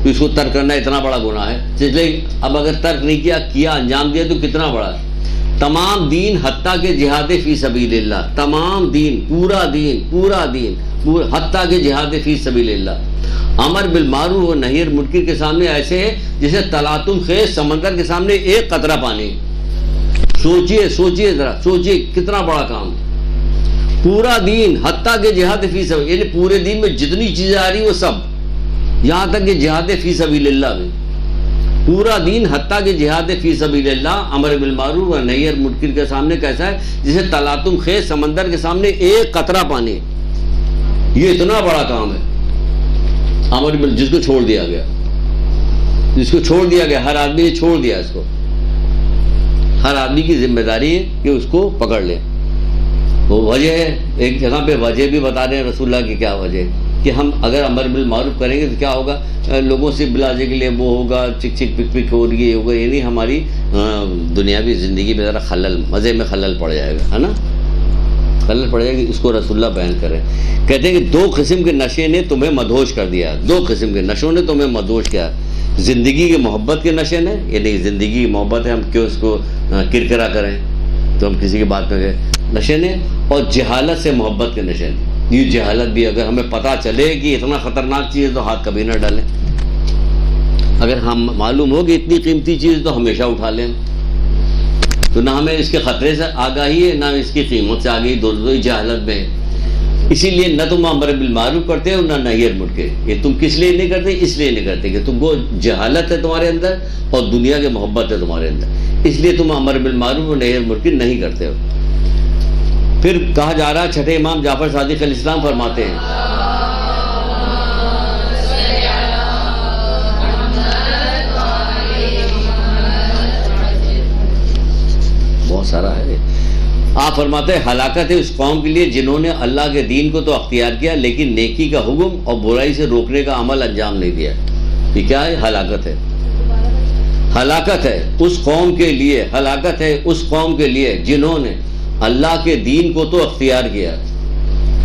تو اس کو ترک کرنا اتنا بڑا گناہ ہے. اس لیے اب اگر ترک نہیں کیا انجام دیا تو کتنا بڑا ہے. تمام دین حتیٰ کہ جہاد فی سبیل اللہ، تمام دین، پورا دین حتیٰ کہ جہاد فی سبیل اللہ، امر بالمعروف و نہی عن المنکر کے سامنے ایسے ہے جیسے تلاطم خیز سمندر کے سامنے ایک قطرہ پانی. سوچئے ذرا، سوچئے کتنا بڑا کام. پورا دین حتیٰ کہ جہاد فی سبیل، یعنی پورے دین میں جتنی چیزیں آ رہی وہ سب، یہاں تک کہ جہاد فی سبیل اللہ میں پورا دین حتیٰ کہ جہاد فی سبیل اللہ، امر بالمعروف و نہی عن المنکر کے سامنے کیسا ہے جسے تلاطم خیز سمندر کے سامنے ایک قطرہ پانی. یہ اتنا بڑا کام ہے امر جس کو چھوڑ دیا گیا، ہر آدمی نے چھوڑ دیا اس کو. ہر آدمی کی ذمہ داری ہے کہ اس کو پکڑ لے. وہ وجہ ہے، ایک جگہ پہ وجہ بھی بتا رہے ہیں رسول اللہ کی، کیا وجہ ہے کہ ہم اگر امر بالمعروف کریں گے تو کیا ہوگا، لوگوں سے بلانے کے لیے وہ ہوگا، چک پک ہو رہی ہے ہوگا، یعنی ہماری دنیاوی زندگی میں ذرا خلل، مزے میں خلل پڑ جائے گا، ہے نا، خلل پڑ جائے گا. اس کو رسول اللہ بیان کریں، کہتے ہیں کہ 2 قسم کے نشے نے تمہیں مدہوش کر دیا. 2 قسم کے نشوں نے تمہیں مدہوش کیا. زندگی کی محبت کے نشے نے، یعنی زندگی کی محبت ہے، ہم کیوں اس کو کرکرا کریں، تو ہم کسی کی بات پہ گئے، نشے نے، اور جہالت سے محبت کے نشے نے. یہ جہالت بھی، اگر ہمیں پتہ چلے کہ اتنا خطرناک چیز ہے تو ہاتھ کبھی نہ ڈالیں، اگر ہم معلوم ہو کہ اتنی قیمتی چیز تو ہمیشہ اٹھا لیں، تو نہ ہمیں اس کے خطرے سے آگاہی ہے نہ اس کی قیمت سے آگاہی، دونوں ہی جہالت میں ہے۔ اسی لیے نہ تم امر بالمعروف کرتے ہو نہ نہی عن المنکر، یہ تم کس لیے نہیں کرتے؟ اس لیے نہیں کرتے کہ تم کو جہالت ہے تمہارے اندر اور دنیا کی محبت ہے تمہارے اندر، اس لیے تم امر بالمعروف اور نہی عن المنکر نہیں کرتے ہو۔ پھر کہا جا رہا، چھٹے امام جعفر صادق علیہ السلام فرماتے ہیں، بہت سارا ہے، آپ فرماتے ہیں ہلاکت ہے اس قوم کے لیے جنہوں نے اللہ کے دین کو تو اختیار کیا لیکن نیکی کا حکم اور برائی سے روکنے کا عمل انجام نہیں دیا۔ یہ کیا ہے؟ ہلاکت ہے۔ ہلاکت ہے اس قوم کے لیے، ہلاکت ہے اس قوم کے لیے جنہوں نے اللہ کے دین کو تو اختیار کیا،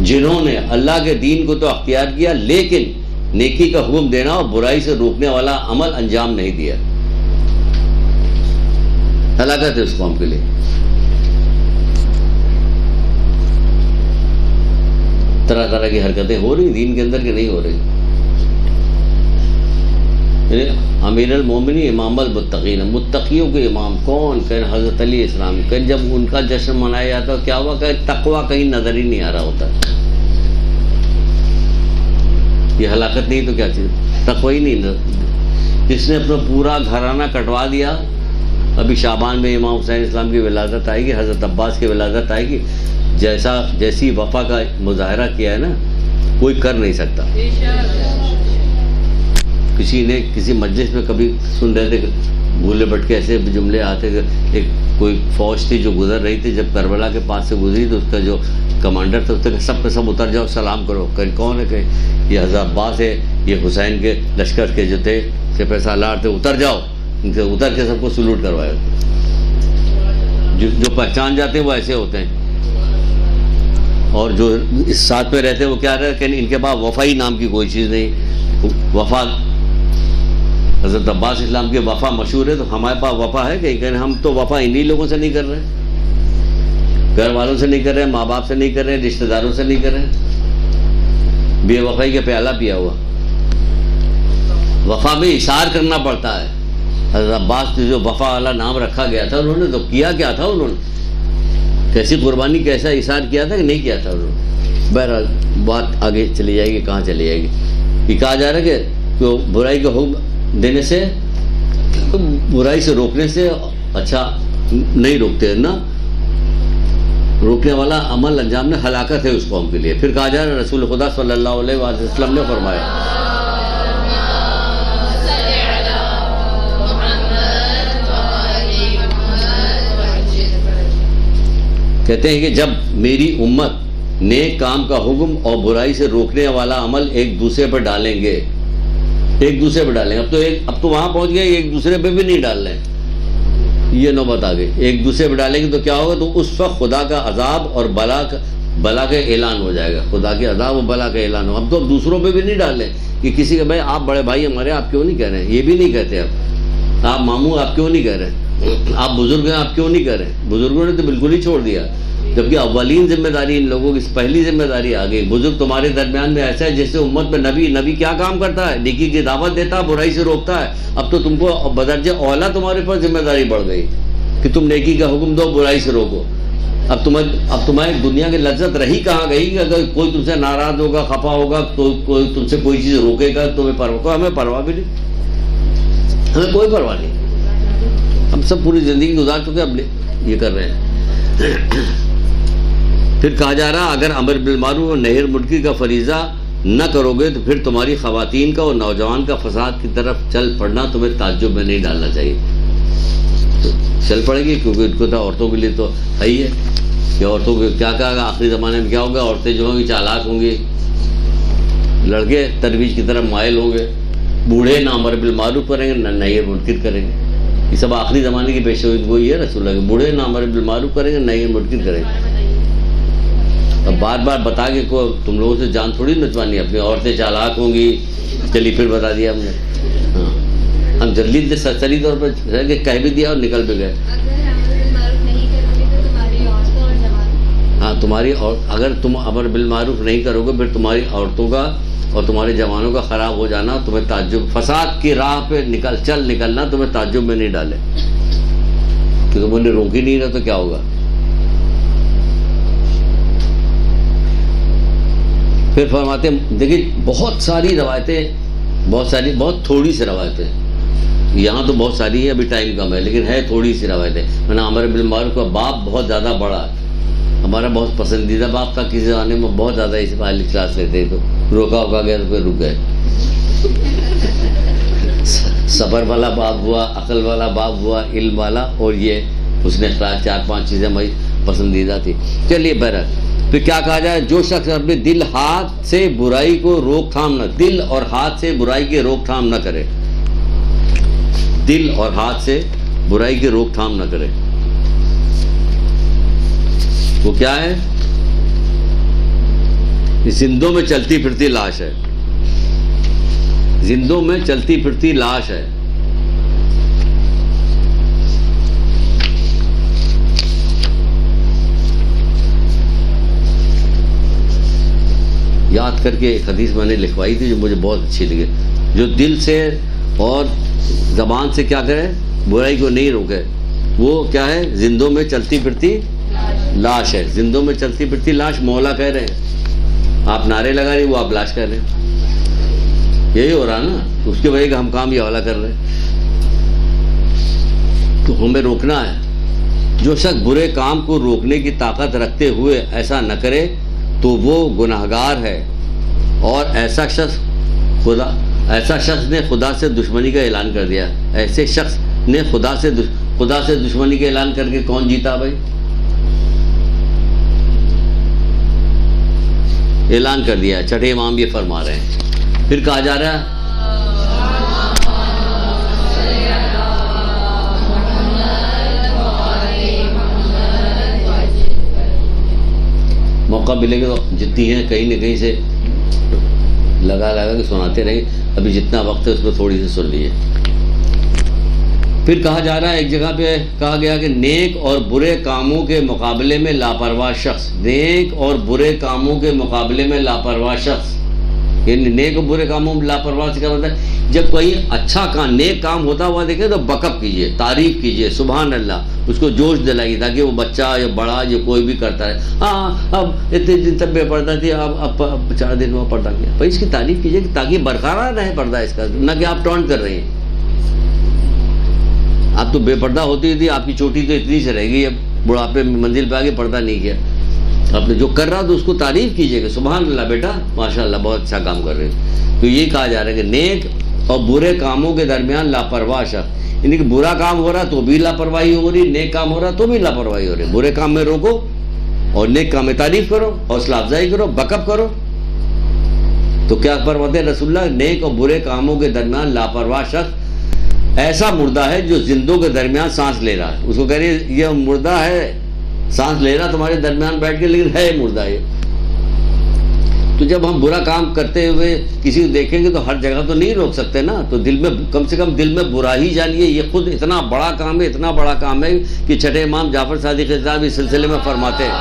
جنہوں نے اللہ کے دین کو تو اختیار کیا لیکن نیکی کا حکم دینا اور برائی سے روکنے والا عمل انجام نہیں دیا۔ ہلاکت ہے اس قوم کے لیے۔ طرح طرح کی حرکتیں ہو رہی دین کے اندر کہ نہیں ہو رہی؟ امیر المومنین امام المتقین، متقیوں کے امام کون؟ کہ حضرت علی السلام، کہ جب ان کا جشن منایا جاتا کیا ہوا کہ تقویٰ کہیں نظر ہی نہیں آ رہا ہوتا۔ یہ ہلاکت نہیں تو کیا چیز؟ تقویٰ ہی نہیں۔ جس نے اپنا پورا گھرانہ کٹوا دیا، ابھی شعبان میں امام حسین اسلام کی ولادت آئے گی، حضرت عباس کی ولادت آئے گی، جیسی وفا کا مظاہرہ کیا ہے نا کوئی کر نہیں سکتا۔ کسی نے کسی مجلس میں کبھی سن رہے تھے بھولے بھٹکے ایسے جملے آتے کہ ایک کوئی فوج تھی جو گزر رہی تھی، جب کربلا کے پاس سے گزری تو اس کا جو کمانڈر تھا اس نے سب کے سب اتر جاؤ سلام کرو۔ کہ کون ہے؟ کہ یہ حضرت عباس ہے، یہ حسین کے لشکر کے جو تھے سپہ سالار تھے، اتر جاؤ۔ ان سے اتر کے سب کو سلوٹ کروایا۔ جو پہچان جاتے ہیں وہ ایسے ہوتے ہیں، اور جو اس ساتھ میں رہتے ہیں وہ کیا رہتے ہیں کہ ان کے پاس وفائی نام کی کوئی چیز نہیں۔ وفا حضرت عباس اسلام کی وفا مشہور ہے، تو ہمارے پاس وفا ہے کہ ہم تو وفا انہی لوگوں سے نہیں کر رہے، گھر والوں سے نہیں کر رہے، ماں باپ سے نہیں کر رہے، رشتہ داروں سے نہیں کر رہے، بے وفائی کا پیالہ پیا ہوا۔ وفا میں اشار کرنا پڑتا ہے۔ حضرت عباس نے جو وفا والا نام رکھا گیا تھا انہوں نے تو کیا کیا تھا، انہوں نے کیسی قربانی کیسا اشار کیا تھا کہ نہیں کیا تھا انہوں نے۔ بہرحال بات آگے چلی جائے گی، کہاں چلی جائے گی؟ یہ کہا جا رہا ہے کہ برائی کا حکم دینے سے، برائی سے روکنے سے اچھا نہیں روکتے نا، روکنے والا عمل انجام نے ہلاکت ہے اس قوم کے لیے۔ پھر کہا جا رہا ہے رسول خدا صلی اللہ علیہ وسلم نے فرمایا، کہتے ہیں کہ جب میری امت نیک کام کا حکم اور برائی سے روکنے والا عمل ایک دوسرے پر ڈالیں گے، ایک دوسرے پہ ڈالیں، اب تو وہاں پہنچ گئے ایک دوسرے پہ بھی نہیں ڈال رہے، یہ نوبت آ گئی، ایک دوسرے پہ ڈالیں گے تو کیا ہوگا؟ تو اس وقت خدا کا عذاب اور بلا کا اعلان ہو جائے گا، خدا کے عذاب اور بلا کا اعلان ہو۔ اب تو دوسروں پہ بھی نہیں ڈال رہے کہ کسی کا بھائی آپ بڑے بھائی ہمارے آپ کیوں نہیں کہہ رہے ہیں، یہ بھی نہیں کہتے اب، آپ ماموں آپ کیوں نہیں کہہ رہے ہیں، آپ بزرگ ہیں آپ کیوں نہیں کہہ رہے ہیں، بزرگوں نے تو بالکل ہی چھوڑ دیا، جبکہ اولین ذمہ داری ان لوگوں کی پہلی ذمہ داری آ گئی۔ بزرگ تمہارے درمیان میں ایسا ہے جیسے امت میں نبی کیا کام کرتا ہے؟ نیکی کی دعوت دیتا ہے، برائی سے روکتا ہے۔ اب تو تم کو بدرجہ اولا تمہارے پاس ذمہ داری بڑھ گئی کہ تم نیکی کا حکم دو، برائی سے روکو۔ اب تمہیں دنیا کی لذت رہی کہاں گئی کہ اگر کوئی تم سے ناراض ہوگا، خفا ہوگا تو کوئی تم سے کوئی چیز روکے گا تمہیں پرواہ؟ ہمیں پرواہ بھی نہیں، ہمیں کوئی پرواہ نہیں، ہم سب پوری زندگی گزار چکے، اب یہ کر رہے ہیں۔ پھر کہا جا رہا اگر امر بالمعروف اور نہی عن المنکر کا فریضہ نہ کرو گے تو پھر تمہاری خواتین کا اور نوجوان کا فساد کی طرف چل پڑنا تمہیں تعجب میں نہیں ڈالنا چاہیے۔ چل پڑے گی کیونکہ ان کو تو عورتوں کے لیے تو ہے ہی ہے کہ عورتوں کو کیا کہا آخری زمانے میں کیا ہوگا، عورتیں جو ہوں گی چالاک ہوں گی، لڑکے ترویج کی طرف مائل ہوں گے، بوڑھے نہ امر بالمعروف کریں گے نہ نہی عن المنکر کریں گے۔ یہ سب آخری زمانے کی پیشگوئی وہی ہے رسول اللہ کے، بوڑھے نہ امر بالمعروف کریں گے نہی عن المنکر کریں گے۔ اب بار بار بتا کے کو تم لوگوں سے جان تھوڑی نچوانی، اپنی عورتیں چالاک ہوں گی، چلی پھر بتا دیا ہم نے، ہاں ہم جلدی سے سرسری طور پر کہہ بھی دیا اور نکل بھی گئے۔ ہاں تمہاری اور اگر تم امر بالمعروف نہیں کرو گے، پھر تمہاری عورتوں کا اور تمہارے جوانوں کا خراب ہو جانا تمہیں تعجب، فساد کی راہ پہ نکلنا تمہیں تعجب میں نہیں ڈالے، کہ تم انہیں روک ہی نہیں رہے تو کیا ہوگا۔ پھر فرماتے ہیں، دیکھیے بہت ساری روایتیں، بہت تھوڑی سی روایتیں، یہاں تو بہت ساری ہیں، ابھی ٹائم کم ہے، لیکن ہے تھوڑی سی روایتیں۔ میں نے امر بالمعروف کا باب بہت زیادہ بڑا، ہمارا بہت پسندیدہ باب تھا، کسی زمانے میں بہت زیادہ اس پہلی کلاس لیتے تو روکا گیا تو پھر رک گئے۔ صبر والا باب ہوا، عقل والا باب ہوا، علم والا، اور یہ حسن اخلاق، 4-5 چیزیں ہماری پسندیدہ تھی۔ چلیے بہرحال پھر کیا کہا جائے، جو شخص اپنے دل ہاتھ سے برائی کو روک تھام نہ، دل اور ہاتھ سے برائی کی روک تھام نہ کرے، دل اور ہاتھ سے برائی کی روک تھام نہ کرے، وہ کیا ہے؟ زندوں میں چلتی پھرتی لاش ہے، زندوں میں چلتی پھرتی لاش ہے۔ یاد کر کے ایک حدیث میں نے لکھوائی تھی جو مجھے بہت اچھی لگی، جو دل سے اور زبان سے کیا کرے، برائی کو نہیں روکے، وہ کیا ہے؟ زندوں میں چلتی پھرتی لاش ہے۔ زندوں میں چلتی پھرتی لاش مولا کہہ رہے ہیں، آپ نعرے لگا رہے ہیں، وہ آپ لاش کہہ رہے ہیں، یہی ہو رہا نا، اس کی وجہ کہ ہم کام یہ والا کر رہے ہیں۔ تو ہمیں روکنا ہے، جو شخص برے کام کو روکنے کی طاقت رکھتے ہوئے ایسا نہ کرے تو وہ گناہگار ہے، اور ایسا شخص نے خدا سے دشمنی کا اعلان کر دیا۔ ایسے شخص نے خدا سے دشمنی کا اعلان کر کے کون جیتا بھائی؟ اعلان کر دیا۔ چھٹے امام یہ فرما رہے ہیں۔ پھر کہا جا رہا ہے موقع ملے گا تو جتنی ہیں کہیں نہ کہیں سے لگا کے سناتے رہیں، ابھی جتنا وقت ہے اس میں تھوڑی سی سن لیجیے۔ پھر کہا جا رہا ہے، ایک جگہ پہ کہا گیا کہ نیک اور برے کاموں کے مقابلے میں لاپرواہ شخص، نیک اور برے کاموں کے مقابلے میں لاپرواہ شخص، یعنی نیک اور برے کاموں میں لاپرواہ سے کیا ہوتا ہے؟ جب کوئی اچھا کام، نیک کام ہوتا ہوا دیکھیں تو بکپ کیجئے، تعریف کیجئے، سبحان اللہ، اس کو جوش دلائیے تاکہ وہ بچہ یا بڑا یا کوئی بھی کرتا ہے، ہاں اب اتنے دن تک بے پردہ تھی، اب 4 دن میں پردہ کیا، بھائی اس کی تعریف کیجئے تاکہ برقرار رہے پردہ اس کا، نہ کہ آپ ٹونٹ کر رہے ہیں۔ آپ تو بے پردہ ہوتی تھی، آپ کی چوٹی تو اتنی سے رہ گئی، اب بڑھاپے منزل پہ آگے پردہ نہیں کیا، آپ نے جو کر رہا تو اس کو تعریف کیجیے گا، سبحان اللہ بیٹا ماشاء اللہ بہت اچھا کام کر رہے ہیں۔ تو یہ کہا جا رہا ہے کہ نیک اور برے کاموں کے درمیان لاپرواہ شخص، یعنی کہ برا کام ہو رہا تو بھی لاپرواہی ہو رہی، نیک کام ہو رہا تو بھی لاپرواہی ہو رہی، برے کام میں روکو اور نیک کام میں تعریف کرو، حوصلہ افزائی کرو، بکپ کرو۔ تو کیا فرماتے ہیں رسول اللہ؟ نیک اور برے کاموں کے درمیان لاپرواہ شخص ایسا مردہ ہے جو زندوں کے درمیان سانس لے رہا ہے، اس کو کہہ رہی ہے یہ مردہ ہے، سانس لے رہا تمہارے درمیان بیٹھ کے، لیکن ہے مردہ یہ۔ تو جب ہم برا کام کرتے ہوئے کسی کو دیکھیں گے تو ہر جگہ تو نہیں روک سکتے نا، تو دل میں کم سے کم دل میں برا ہی جانیے، یہ خود اتنا بڑا کام ہے، اتنا بڑا کام ہے کہ چھٹے امام جعفر صادق صاحب اس سلسلے میں فرماتے ہیں،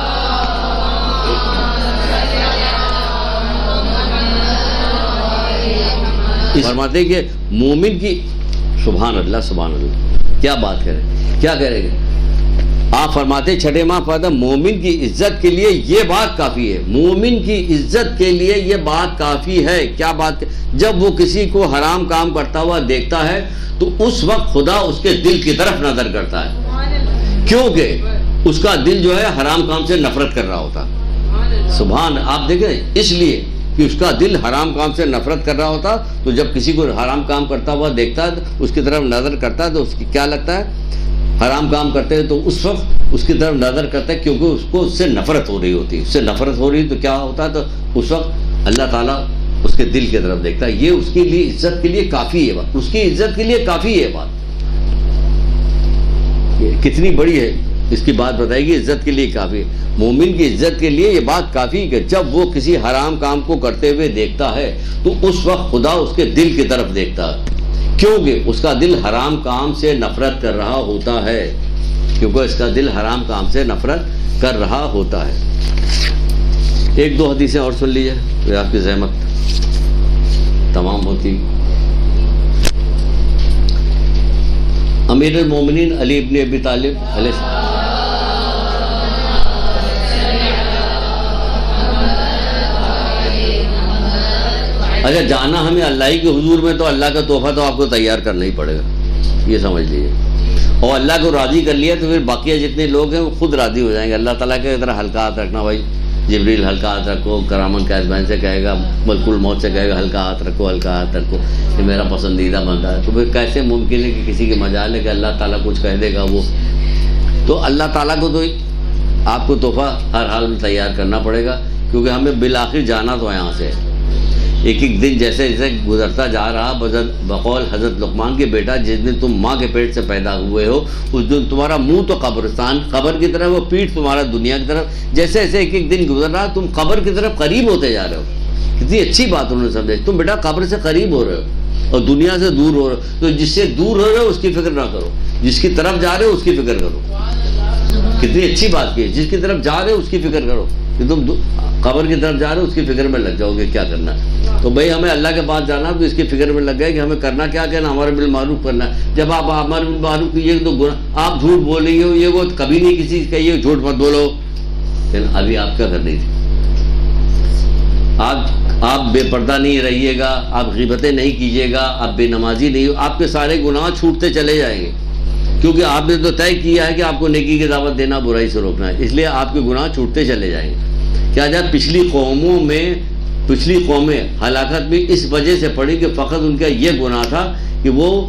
کہ مومن کی، سبحان اللہ سبحان اللہ، کیا بات کریں، کیا کریں گے آپ؟ فرماتے چھٹے امام فرماتے مومن کی عزت کے لیے یہ بات کافی ہے، مومن کی عزت کے لیے یہ بات کافی ہے۔ کیا بات؟ جب وہ کسی کو حرام کام کرتا ہوا دیکھتا ہے تو اس وقت خدا اس کے دل کی طرف نظر کرتا ہے، کیونکہ اس کا دل جو ہے حرام کام سے نفرت کر رہا ہوتا۔ سبحان، آپ دیکھیں، اس لیے کہ اس کا دل حرام کام سے نفرت کر رہا ہوتا، تو جب کسی کو حرام کام کرتا ہوا دیکھتا ہے تو اس کی طرف نظر کرتا ہے، تو اس کی کیا لگتا ہے؟ حرام کام کرتے ہیں تو اس وقت اس کی طرف نظر کرتا ہے، کیونکہ اس کو اس سے نفرت ہو رہی ہوتی ہے، اس سے نفرت ہو رہی تو کیا ہوتا ہے؟ تو اس وقت اللہ تعالیٰ اس کے دل کی طرف دیکھتا ہے۔ یہ اس کے لیے عزت کے لیے کافی ہے بات، اس کی عزت کے لیے کافی ہے بات، کتنی بڑی ہے اس کی بات بتائے گی، عزت کے لیے کافی ہے۔ مومن کی عزت کے لیے یہ بات کافی کہ جب وہ کسی حرام کام کو کرتے ہوئے دیکھتا ہے تو اس وقت خدا اس کے دل کی طرف دیکھتا ہے، کیونکہ اس کا دل حرام کام سے نفرت کر رہا ہوتا ہے، کیونکہ اس کا دل حرام کام سے نفرت کر رہا ہوتا ہے۔ ایک دو حدیثیں اور سن لیجیے تو آپ کی زحمت تمام ہوتی. امیر المومنین علی ابن ابی طالب علیہ اچھا جانا ہمیں اللہ ہی کے حضور میں تو اللہ کا تحفہ تو آپ کو تیار کرنا ہی پڑے گا، یہ سمجھ لیجیے. اور اللہ کو راضی کر لیا تو پھر باقی جتنے لوگ ہیں وہ خود راضی ہو جائیں گے. اللہ تعالیٰ کے طرح ہلکا ہاتھ رکھنا بھائی، جبریل ہلکا ہاتھ رکھو، کرامن کیزبین سے کہے گا، ملک الموت سے کہے گا ہلکا ہاتھ رکھو ہلکا ہاتھ رکھو، یہ میرا پسندیدہ بندہ ہے. تو پھر کیسے ممکن ہے کہ کسی کے مجال ہے کہ اللہ تعالیٰ کچھ کہہ دے گا وہ؟ تو اللہ تعالیٰ کو تو آپ کو تحفہ ہر حال میں تیار کرنا پڑے گا، کیونکہ ہمیں بالآخر جانا تو یہاں سے. ایک ایک دن جیسے جیسے گزرتا جا رہا، بقول حضرت لقمان کے بیٹا جس دن تم ماں کے پیٹ سے پیدا ہوئے ہو اس دن تمہارا منہ تو قبرستان قبر کی طرف، وہ پیٹھ تمہارا دنیا کی طرف. جیسے جیسے ایک ایک دن گزر رہا تم قبر کی طرف قریب ہوتے جا رہے ہو. کتنی اچھی بات انہوں نے سمجھا، تم بیٹا قبر سے قریب ہو رہے ہو اور دنیا سے دور ہو رہے ہو. تو جس سے دور ہو رہے ہو اس کی فکر نہ کرو، جس کی طرف جا رہے ہو اس کی فکر کرو. کتنی اچھی بات کی، جس کی طرف جا رہے ہو اس کی فکر کرو. کہ تم قبر کی طرف جا رہے ہو اس کی فکر میں لگ جاؤ گے کیا کرنا ہے. تو بھائی ہمیں اللہ کے پاس جانا تو اس کی فکر میں لگ گئے کہ ہمیں کرنا کیا ہے، امر بالمعروف کرنا ہے. جب آپ امر بالمعروف کیجیے تو گناہ، آپ جھوٹ بول رہی ہو، یہ وہ کبھی نہیں کسی سے کہیے جھوٹ مت بولو. لیکن ابھی آپ کیا کرنی تھی؟ آپ بے پردہ نہیں رہیے گا، آپ غیبتیں نہیں کیجیے گا، آپ بے نمازی نہیں ہو، آپ کے سارے گناہ چھوٹتے چلے جائیں گے. کیونکہ آپ نے تو طے کیا ہے کہ آپ کو نیکی کی دعوت دینا، برائی سے روکنا ہے، اس لیے آپ کے گناہ چھوٹتے چلے جائیں گے. کیا جائے پچھلی قومیں ہلاکت بھی اس وجہ سے پڑی کہ فقط ان کا یہ گناہ تھا کہ وہ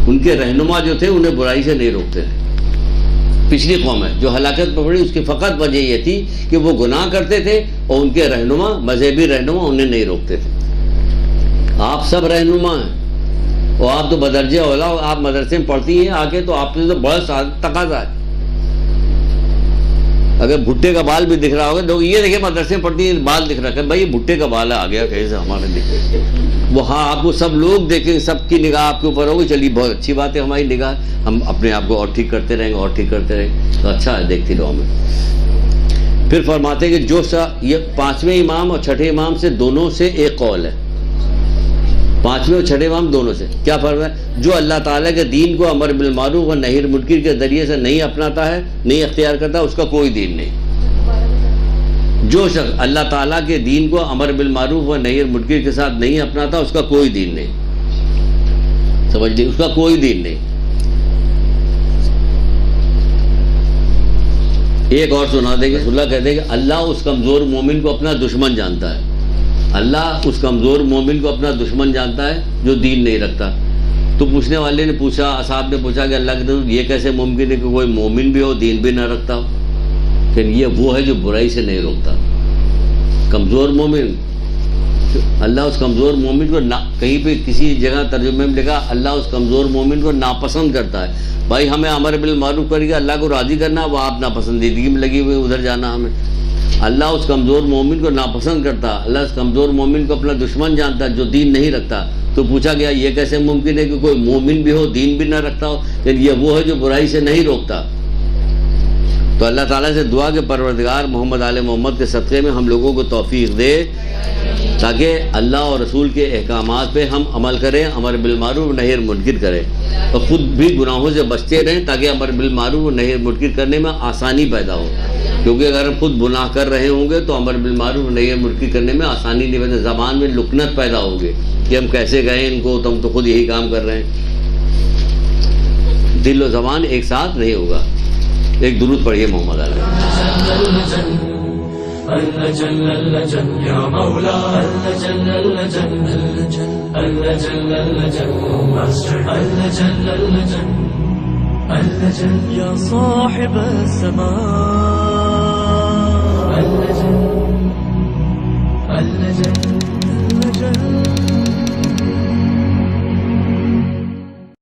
ان کے رہنما جو تھے انہیں برائی سے نہیں روکتے تھے. پچھلی قومیں جو ہلاکت پر پڑی اس کی فقط وجہ یہ تھی کہ وہ گناہ کرتے تھے اور ان کے رہنما، مذہبی رہنما، انہیں نہیں روکتے تھے. آپ سب رہنما ہیں اور آپ تو بدرجہ اولا، آپ مدرسے میں پڑھتی ہیں آ کے، تو آپ سے تو بڑا تقاضا ہے. اگر بھٹے کا بال بھی دکھ رہا ہوگا لوگ یہ دیکھیں مدرسے میں پڑھتی ہیں بال دکھ رہا ہے، بھائی یہ بھٹے کا بال ہے، آ گیا کیسے ہمارے دکھے وہ. ہاں آپ کو سب لوگ دیکھیں، سب کی نگاہ آپ کے اوپر ہوگی، چلیے بہت اچھی بات ہے ہماری نگاہ، ہم اپنے آپ کو اور ٹھیک کرتے رہیں گے اور ٹھیک کرتے رہیں گے تو اچھا ہے، دیکھتی رہو ہمیں. پھر فرماتے ہیں کہ جو یہ پانچویں امام اور چھٹے امام سے دونوں سے ایک قول ہے، پانچویں اور چھٹے امام دونوں سے کیا فرق ہے؟ جو اللہ تعالیٰ کے دین کو امر بالمعروف اور نہی عن المنکر کے ذریعے سے نہیں اپناتا ہے، نہیں اختیار کرتا، اس کا کوئی دین نہیں. جو شخص اللہ تعالیٰ کے دین کو امر بالمعروف اور نہی عن المنکر کے ساتھ نہیں اپناتا اس کا کوئی دین نہیں. سمجھ لیجیے، اس کا کوئی دین نہیں. ایک اور سنا دیں گے، اللہ کہتے ہیں کہ اللہ اس کمزور مومن کو اپنا دشمن جانتا ہے. اللہ اس کمزور مومن کو اپنا دشمن جانتا ہے جو دین نہیں رکھتا. تو پوچھنے والے نے پوچھا، اصحاب نے پوچھا کہ اللہ کے رسول یہ کیسے ممکن ہے کہ کوئی مومن بھی ہو دین بھی نہ رکھتا ہو؟ کہ یہ وہ ہے جو برائی سے نہیں روکتا. کمزور مومن، اللہ اس کمزور مومن کو کہیں پہ کسی جگہ ترجمے میں لکھا اللہ اس کمزور مومن کو ناپسند کرتا ہے. بھائی ہمیں امر بالمعروف کرے گا، اللہ کو راضی کرنا، وہ آپ ناپسندیدگی میں لگی ہوئے ادھر جانا. ہمیں اللہ اس کمزور مومن کو ناپسند کرتا، اللہ اس کمزور مومن کو اپنا دشمن جانتا جو دین نہیں رکھتا. تو پوچھا گیا یہ کیسے ممکن ہے کہ کوئی مومن بھی ہو دین بھی نہ رکھتا ہو؟ لیکن یہ وہ ہے جو برائی سے نہیں روکتا. تو اللہ تعالیٰ سے دعا کہ پروردگار محمد آل محمد کے صدقے میں ہم لوگوں کو توفیق دے تاکہ اللہ اور رسول کے احکامات پہ ہم عمل کریں، امر بالمعروف نہی عن المنکر کریں اور خود بھی گناہوں سے بچتے رہیں تاکہ امر بالمعروف اور نہی عن المنکر کرنے میں آسانی پیدا ہو. کیونکہ اگر ہم خود گناہ کر رہے ہوں گے تو امر بالمعروف اور نہی عن المنکر کرنے میں آسانی نہیں پیدا، زبان میں لکنت پیدا ہوگی کہ ہم کیسے گئے ان کو، تم تو خود یہی کام کر رہے ہیں. دل و زبان ایک ساتھ نہیں ہوگا. ایک درود پڑھیے محمد علیہ. يا صاحب السماء